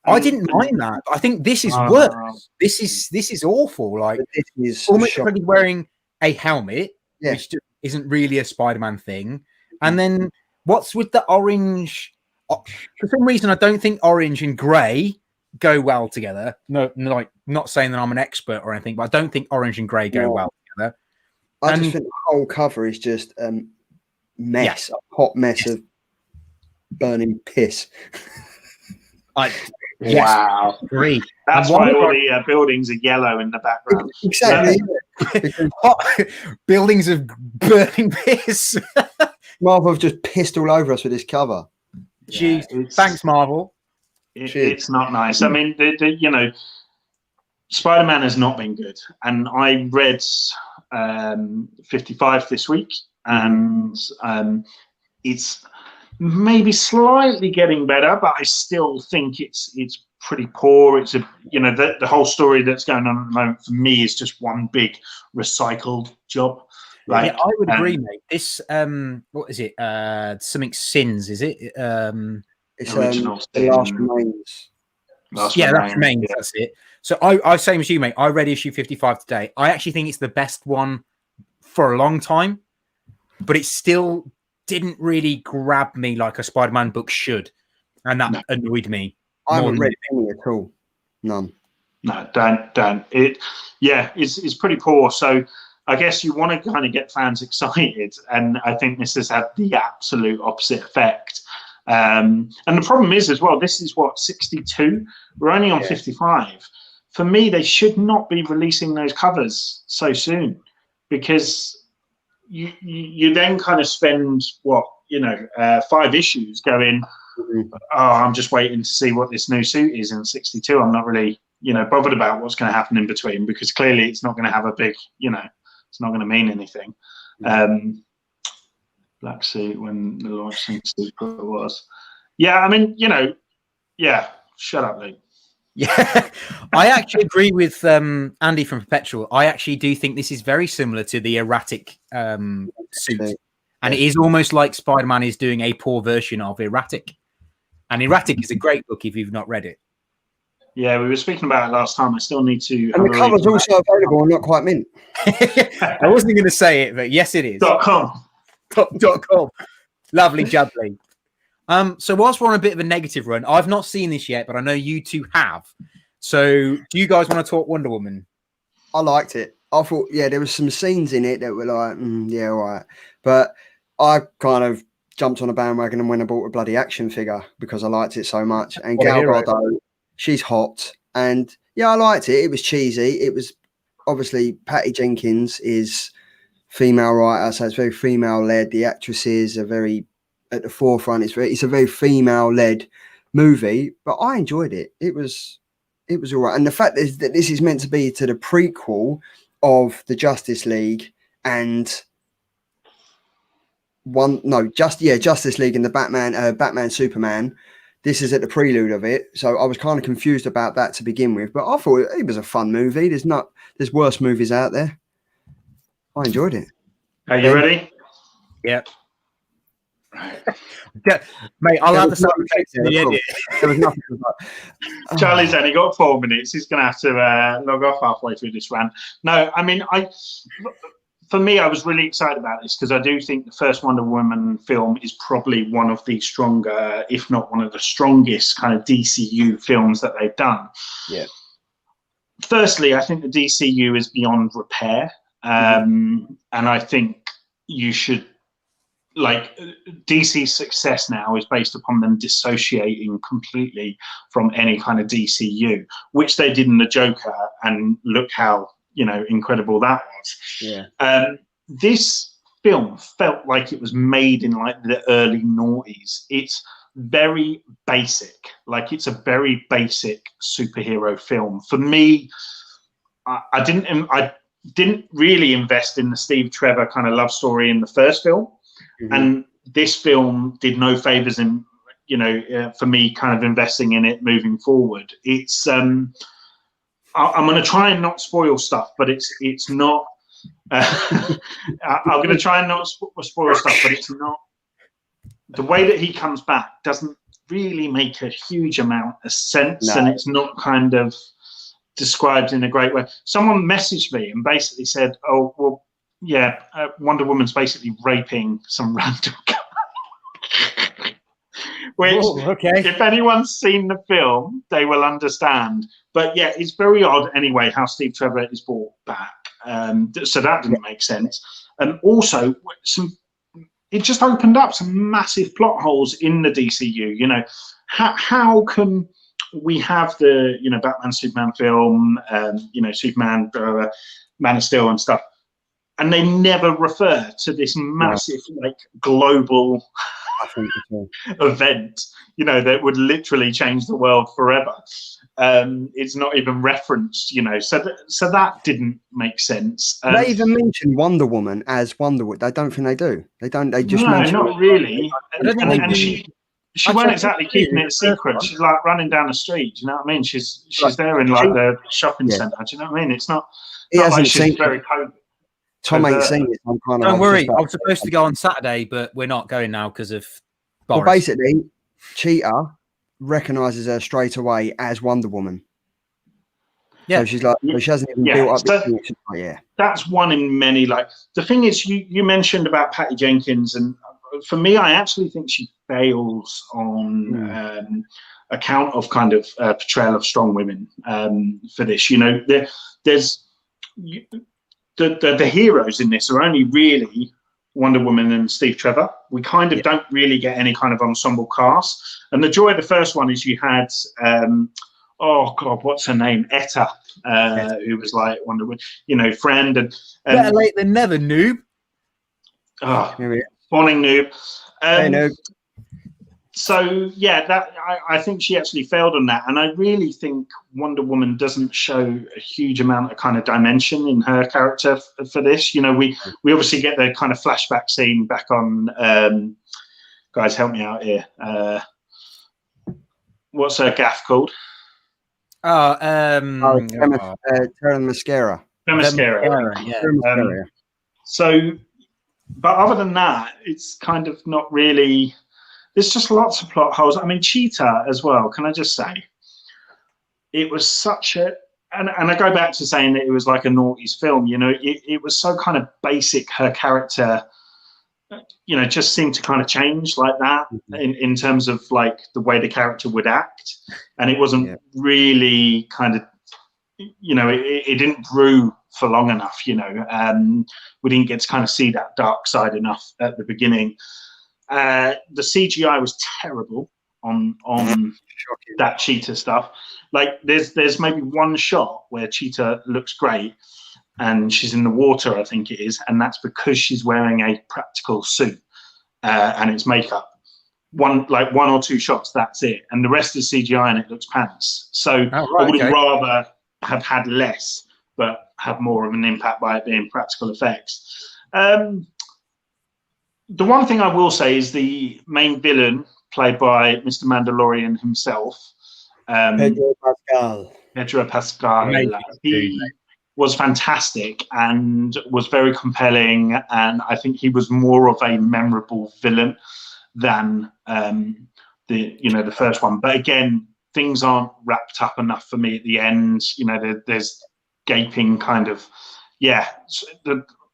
I didn't mind that. I think this is worse. This is awful. Like, this is almost like he's wearing a helmet, which just isn't really a Spider-Man thing. And then what's with the orange? For some reason, I don't think orange and grey go well together. No, like, not saying that I'm an expert or anything, but I don't think orange and grey go well together. I just think the whole cover is just a mess, a hot mess of burning piss. Wow. Agree. That's why all the buildings are yellow in the background. Exactly. Buildings of burning piss. Marvel have just pissed all over us with this cover. Jeez. Thanks, Marvel. It's not nice. I mean, you know, Spider-Man has not been good. And I read 55 this week, and it's maybe slightly getting better, but I still think it's pretty poor. It's you know, the whole story that's going on at the moment for me is just one big recycled job. Like, I would agree, mate. This what is it? Something Sins, is it? It's original The Last Remains. Last Remains. Yeah. That's it. So I same as you, mate. I read issue 55 today. I actually think it's the best one for a long time, but it still didn't really grab me like a Spider-Man book should, and that annoyed me. I haven't read any at all. None. No, don't. It's pretty poor. So I guess you want to kind of get fans excited, and I think this has had the absolute opposite effect. And the problem is as well, this is what, 62? We're only on 55. For me, they should not be releasing those covers so soon, because you then kind of spend 5 issues going, I'm just waiting to see what this new suit is in 62. I'm not really bothered about what's going to happen in between, because clearly it's not going to have a big, it's not going to mean anything. Black suit when the launching super was. Yeah, I mean, yeah. Shut up, Luke. Yeah, I actually agree with Andy from Perpetual. I actually do think this is very similar to the Erratic suit. And it is almost like Spider-Man is doing a poor version of Erratic. And Erratic is a great book if you've not read it. Yeah, we were speaking about it last time. I still need to. And the cover's also available on Not Quite Mint. I wasn't going to say it, but yes, it is. .com. .com. Lovely jubbly. So whilst we're on a bit of a negative run, I've not seen this yet, but I know you two have. So do you guys want to talk Wonder Woman? I liked it. I thought, there was some scenes in it that were like, yeah, all right. But I kind of jumped on a bandwagon and went and bought a bloody action figure because I liked it so much. And Gal Gadot, she's hot. And yeah, I liked it. It was cheesy. It was obviously Patty Jenkins is female writer, so it's very female led. The actresses are very at the forefront. It's a very female led movie, but I enjoyed it. It was all right. And the fact is that this is meant to be to the prequel of the Justice League and Justice League and the Batman Superman. This is at the prelude of it, so I was kind of confused about that to begin with. But I thought it was a fun movie. There's worse movies out there. I enjoyed it. Are you ready? Yep. Yeah, mate, I'll have the sound effects in the edit. There was nothing. Charlie's only got 4 minutes. He's going to have to log off halfway through this rant. No, I mean, for me, I was really excited about this because I do think the first Wonder Woman film is probably one of the stronger, if not one of the strongest kind of DCU films that they've done. Yeah. Firstly, I think the DCU is beyond repair. And I think you should, DC's success now is based upon them dissociating completely from any kind of DCU, which they did in the Joker, and look how incredible that was. Yeah. This film felt like it was made in the early noughties. It's very basic, it's a very basic superhero film. For me, I didn't really invest in the Steve Trevor kind of love story in the first film. And this film did no favors in, for me kind of investing in it moving forward. It's, I'm going to try and not spoil stuff, but it's not, I'm going to try and not spoil stuff, but it's not, the way that he comes back doesn't really make a huge amount of sense. No. And it's not kind of described in a great way. Someone messaged me and basically said, oh, well, yeah, Wonder Woman's basically raping some random guy. Which, if anyone's seen the film, they will understand. But yeah, it's very odd anyway how Steve Trevor is brought back. So that didn't make sense. And also, it just opened up some massive plot holes in the DCU. How can we have the Batman Superman film, Superman, Man of Steel and stuff, and they never refer to this massive global event that would literally change the world forever. It's not even referenced, so that didn't make sense. They even mention Wonder Woman as Wonder Woman. I don't think they do. They just mention not really. And she wasn't exactly keeping it a secret. She's running down the street. Do you know what I mean? She's there in the shopping centre. Do you know what I mean? It's not like she's very covert. Tom ain't seen it. Don't worry. I was supposed to go on Saturday, but we're not going now because of Boris. Well, basically, Cheetah recognises her straight away as Wonder Woman. Yeah, so she's she hasn't even built up. That's one in many. The thing is, you mentioned about Patty Jenkins, and for me, I actually think she fails on account of kind of portrayal of strong women for this. There's the heroes in this are only really Wonder Woman and Steve Trevor. We kind of don't really get any kind of ensemble cast. And the joy of the first one is you had, oh God, what's her name? Etta, who was Wonder Woman, friend. And better late than never, noob. Oh, morning, noob. Hey, noob. So yeah, that I think she actually failed on that, and I really think Wonder Woman doesn't show a huge amount of kind of dimension in her character for this. You know, we obviously get the kind of flashback scene back on. Guys, help me out here. What's her gaff called? Terran Mascara. Mascara. Yeah. So, but other than that, it's kind of not really. There's just lots of plot holes. I mean, Cheetah as well. Can I just say, it was such a, and I go back to saying that it was like a noughties film. You know, it was so kind of basic. Her character, you know, just seemed to kind of change like that in terms of like the way the character would act, and it wasn't really kind of, you know, it didn't brew for long enough. You know, we didn't get to kind of see that dark side enough at the beginning. The CGI was terrible on that Cheetah stuff. Like there's maybe one shot where Cheetah looks great and she's in the water, I think it is, and that's because she's wearing a practical suit and it's makeup. One or two shots, that's it, and the rest is CGI and it looks pants. So I would have rather have had less but have more of an impact by it being practical effects. The one thing I will say is the main villain, played by Mr. Mandalorian himself, Pedro Pascal. He was fantastic and was very compelling, and I think he was more of a memorable villain than the first one. But again, things aren't wrapped up enough for me at the end. You know, there's gaping kind of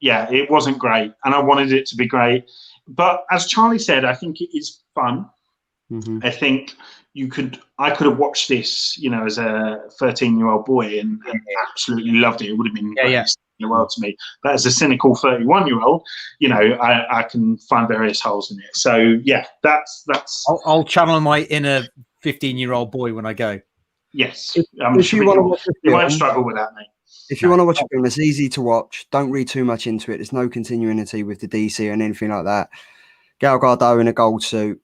it wasn't great, and I wanted it to be great. But as Charlie said, I think it is fun. I think I could have watched this, you know, as a 13-year-old boy and absolutely loved it. It would have been the greatest in the world to me. But as a cynical 31-year-old, you know, I can find various holes in it. So yeah, that's. I'll channel my inner 15-year-old boy when I go. Yes, you won't struggle with that, mate. If you want to watch a film, it's easy to watch. Don't read too much into it. There's no continuity with the DC and anything like that. Gal Gadot in a gold suit.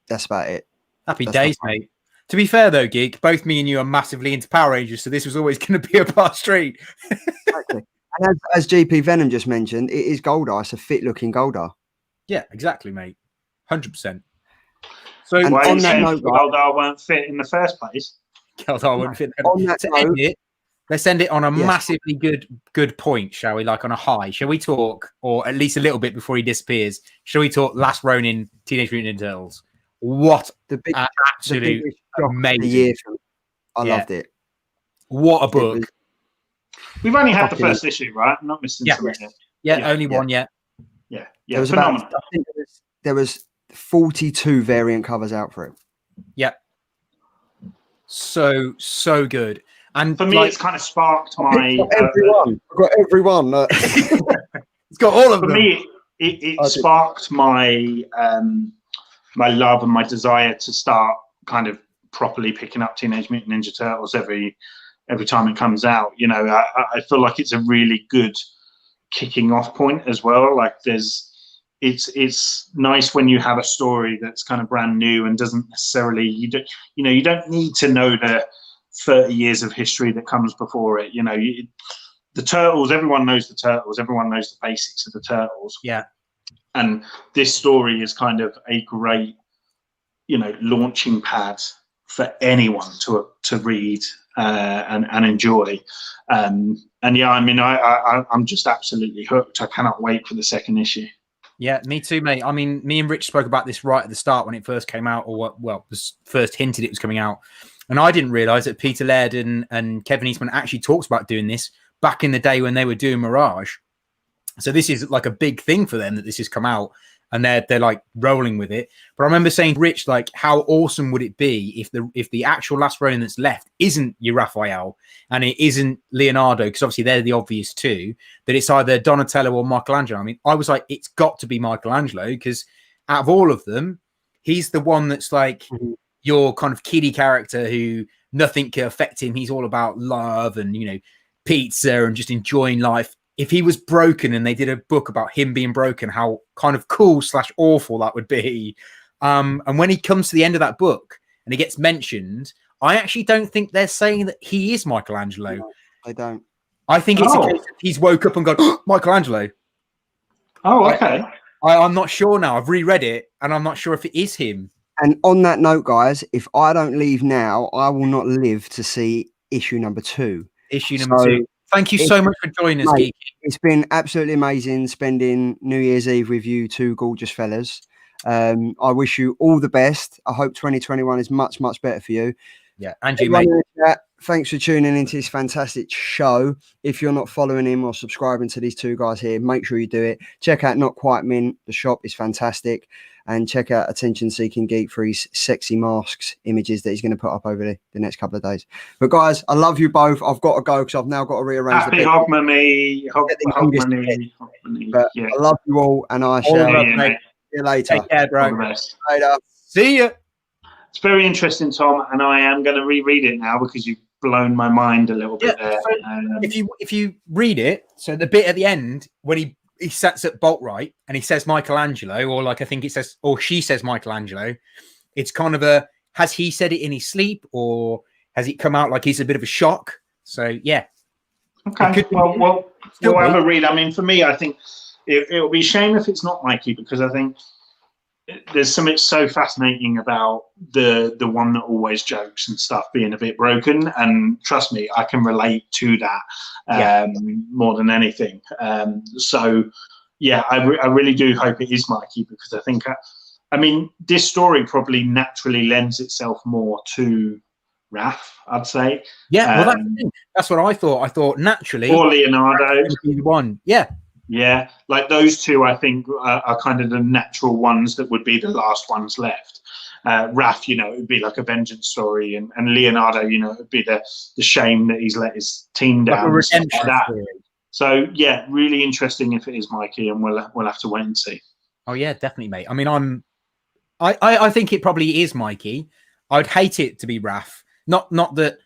That's about it. Happy days, mate. To be fair, though, Geek, both me and you are massively into Power Rangers, so this was always going to be a part street. Exactly. And as GP Venom just mentioned, it is Goldar. It's a fit-looking Goldar. Yeah, exactly, mate. 100%. So and why on that note, Goldar won't fit in the first place? Goldar won't fit. On that note, let's end it on a massively good point, shall we? Like on a high. Shall we talk, or at least a little bit before he disappears? Shall we talk Last Ronin, Teenage Mutant Ninja Turtles? What absolute amazing year! I loved it. What a book! We've only had the first issue, right? I'm not missing something. Yeah, only one yet. Yeah. There was there was 42 variant covers out for it. Yep. So good. And for me, it's kind of sparked my. I've got everyone. It's got all of them. For me, it sparked my my love and my desire to start kind of properly picking up Teenage Mutant Ninja Turtles every time it comes out. You know, I feel like it's a really good kicking off point as well. Like it's nice when you have a story that's kind of brand new and doesn't necessarily you don't need to know the 30 years of history that comes before it. You know, the Turtles, everyone knows the Turtles, everyone knows the basics of the Turtles. Yeah. And this story is kind of a great, you know, launching pad for anyone to read and enjoy. And yeah, I mean, I'm just absolutely hooked. I cannot wait for the second issue. Yeah, me too, mate. I mean, me and Rich spoke about this right at the start when it first came out, or was first hinted it was coming out. And I didn't realize that Peter Laird and Kevin Eastman actually talked about doing this back in the day when they were doing Mirage. So this is like a big thing for them that this has come out, and they're like rolling with it. But I remember saying to Rich, like, how awesome would it be if the actual Last Ronin that's left isn't your Raphael and it isn't Leonardo, because obviously they're the obvious two, that it's either Donatello or Michelangelo. I mean, I was like, it's got to be Michelangelo, because out of all of them, he's the one that's like your kind of kiddie character who nothing can affect him. He's all about love and, you know, pizza and just enjoying life. If he was broken and they did a book about him being broken, how kind of cool / awful that would be. And when he comes to the end of that book and he gets mentioned, I actually don't think they're saying that he is Michelangelo. No, they don't. I think it's a case of he's woke up and gone, oh, Michelangelo. Oh, okay. I'm not sure now. I've reread it and I'm not sure if it is him. And on that note, guys, if I don't leave now, I will not live to see issue number 2. Issue number 2. Thank you so much for joining us, Geeky. It's been absolutely amazing spending New Year's Eve with you two gorgeous fellas. I wish you all the best. I hope 2021 is much, much better for you. Yeah, and you, mate. Thanks for tuning into this fantastic show. If you're not following him or subscribing to these two guys here, make sure you do it. Check out Not Quite Mint. The shop is fantastic. And check out Attention Seeking Geek for his sexy masks images that he's going to put up over the next couple of days. But guys, I love you both. I've got to go because I've now got to rearrange Happy Hogmanay. But yeah. I love you all, and I shall see you later. Take care, bro. Later. See ya. It's very interesting, Tom, and I am going to reread it now because you've blown my mind a little bit there. So if you read it, so the bit at the end when he sets up Boltright and he says Michelangelo, or like I think it says, or she says Michelangelo, it's kind of a, has he said it in his sleep, or has it come out like he's a bit of a shock? So yeah. Okay. Well, we'll have a read. I mean, for me, I think it'll be a shame if it's not Mikey, because I think there's something so fascinating about the one that always jokes and stuff being a bit broken, and trust me, I can relate to that more than anything. So yeah, I really do hope it is Mikey, because I think I mean, this story probably naturally lends itself more to Raph, I'd say. Yeah, well, that's what I thought. I thought naturally, or Leonardo, be the one. Yeah, like those two, I think are kind of the natural ones that would be the last ones left. Raph, you know, it would be like a vengeance story, and Leonardo, you know, it would be the shame that he's let his team down. Like a redemption story. So yeah, really interesting if it is Mikey, and we'll have to wait and see. Oh yeah, definitely, mate. I mean, I think it probably is Mikey. I'd hate it to be Raph. Not that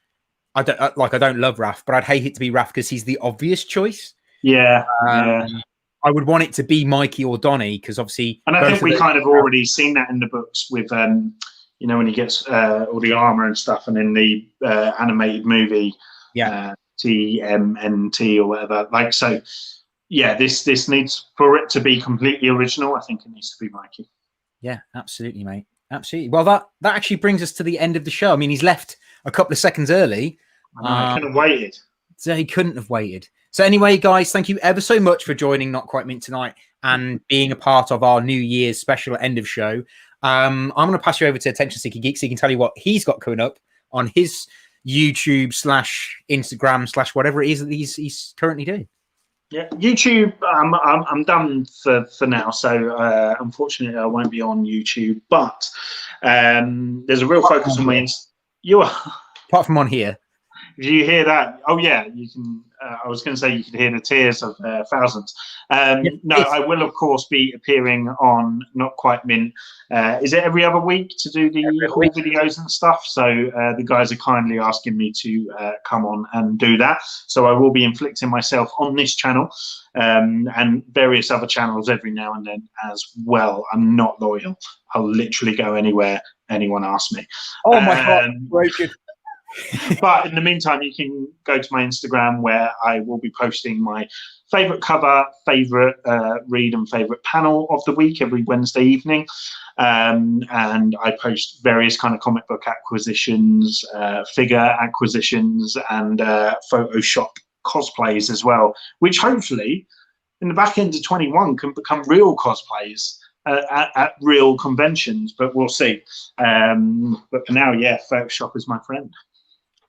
I don't love Raph, but I'd hate it to be Raph because he's the obvious choice. Yeah, I would want it to be Mikey or Donnie, because obviously, and I think we kind of already seen that in the books with you know, when he gets all the armor and stuff, and in the animated movie, TMNT or whatever. Like, so yeah, this needs, for it to be completely original, I think it needs to be Mikey. Yeah, absolutely, mate. Absolutely. Well, that actually brings us to the end of the show. I mean, he's left a couple of seconds early. I couldn't have waited. So he couldn't have waited. So anyway, guys, thank you ever so much for joining Not Quite Mint tonight and being a part of our New Year's special end of show. I'm going to pass you over to Attention Seeking Geek so he can tell you what he's got coming up on his YouTube / Instagram / whatever it is that he's currently doing. Yeah, YouTube, I'm done for now, so unfortunately I won't be on YouTube, but there's a real focus on my you are apart from on here. Did you hear that? Oh yeah, you can. I was going to say you could hear the tears of thousands. No, I will of course be appearing on Not Quite Mint. Is it every other week to do the haul videos and stuff? So the guys are kindly asking me to come on and do that. So I will be inflicting myself on this channel and various other channels every now and then as well. I'm not loyal. I'll literally go anywhere anyone asks me. Oh my God, broken. But in the meantime, you can go to my Instagram, where I will be posting my favorite cover, favorite read, and favorite panel of the week every Wednesday evening. And I post various kind of comic book acquisitions, figure acquisitions, and Photoshop cosplays as well, which hopefully in the back end of 21 can become real cosplays at real conventions, but we'll see. But for now, yeah, Photoshop is my friend.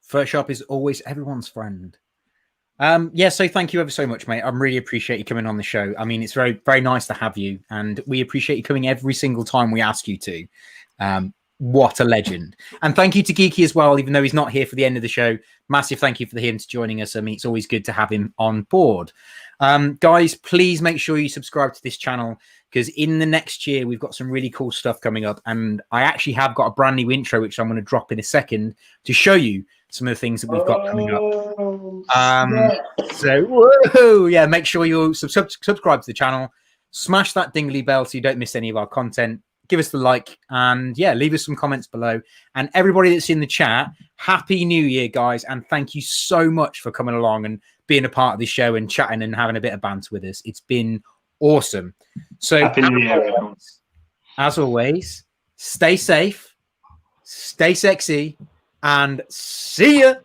Photoshop is always everyone's friend. Yeah, so thank you ever so much, mate. I really appreciate you coming on the show. I mean, it's very, very nice to have you, and we appreciate you coming every single time we ask you to. What a legend. And thank you to Geeky as well, even though he's not here for the end of the show. Massive thank you for him joining us. I mean, it's always good to have him on board. Guys, please make sure you subscribe to this channel, because in the next year, we've got some really cool stuff coming up. And I actually have got a brand new intro, which I'm going to drop in a second to show you some of the things that we've got coming up. So, whoa, yeah, make sure you subscribe to the channel, smash that dingly bell so you don't miss any of our content. give us the like, and yeah, leave us some comments below. And everybody that's in the chat, happy new year, guys, and thank you so much for coming along and being a part of the show and chatting and having a bit of banter with us. It's been awesome. So Happy New Year, everyone. As always, stay safe, stay sexy, and see ya.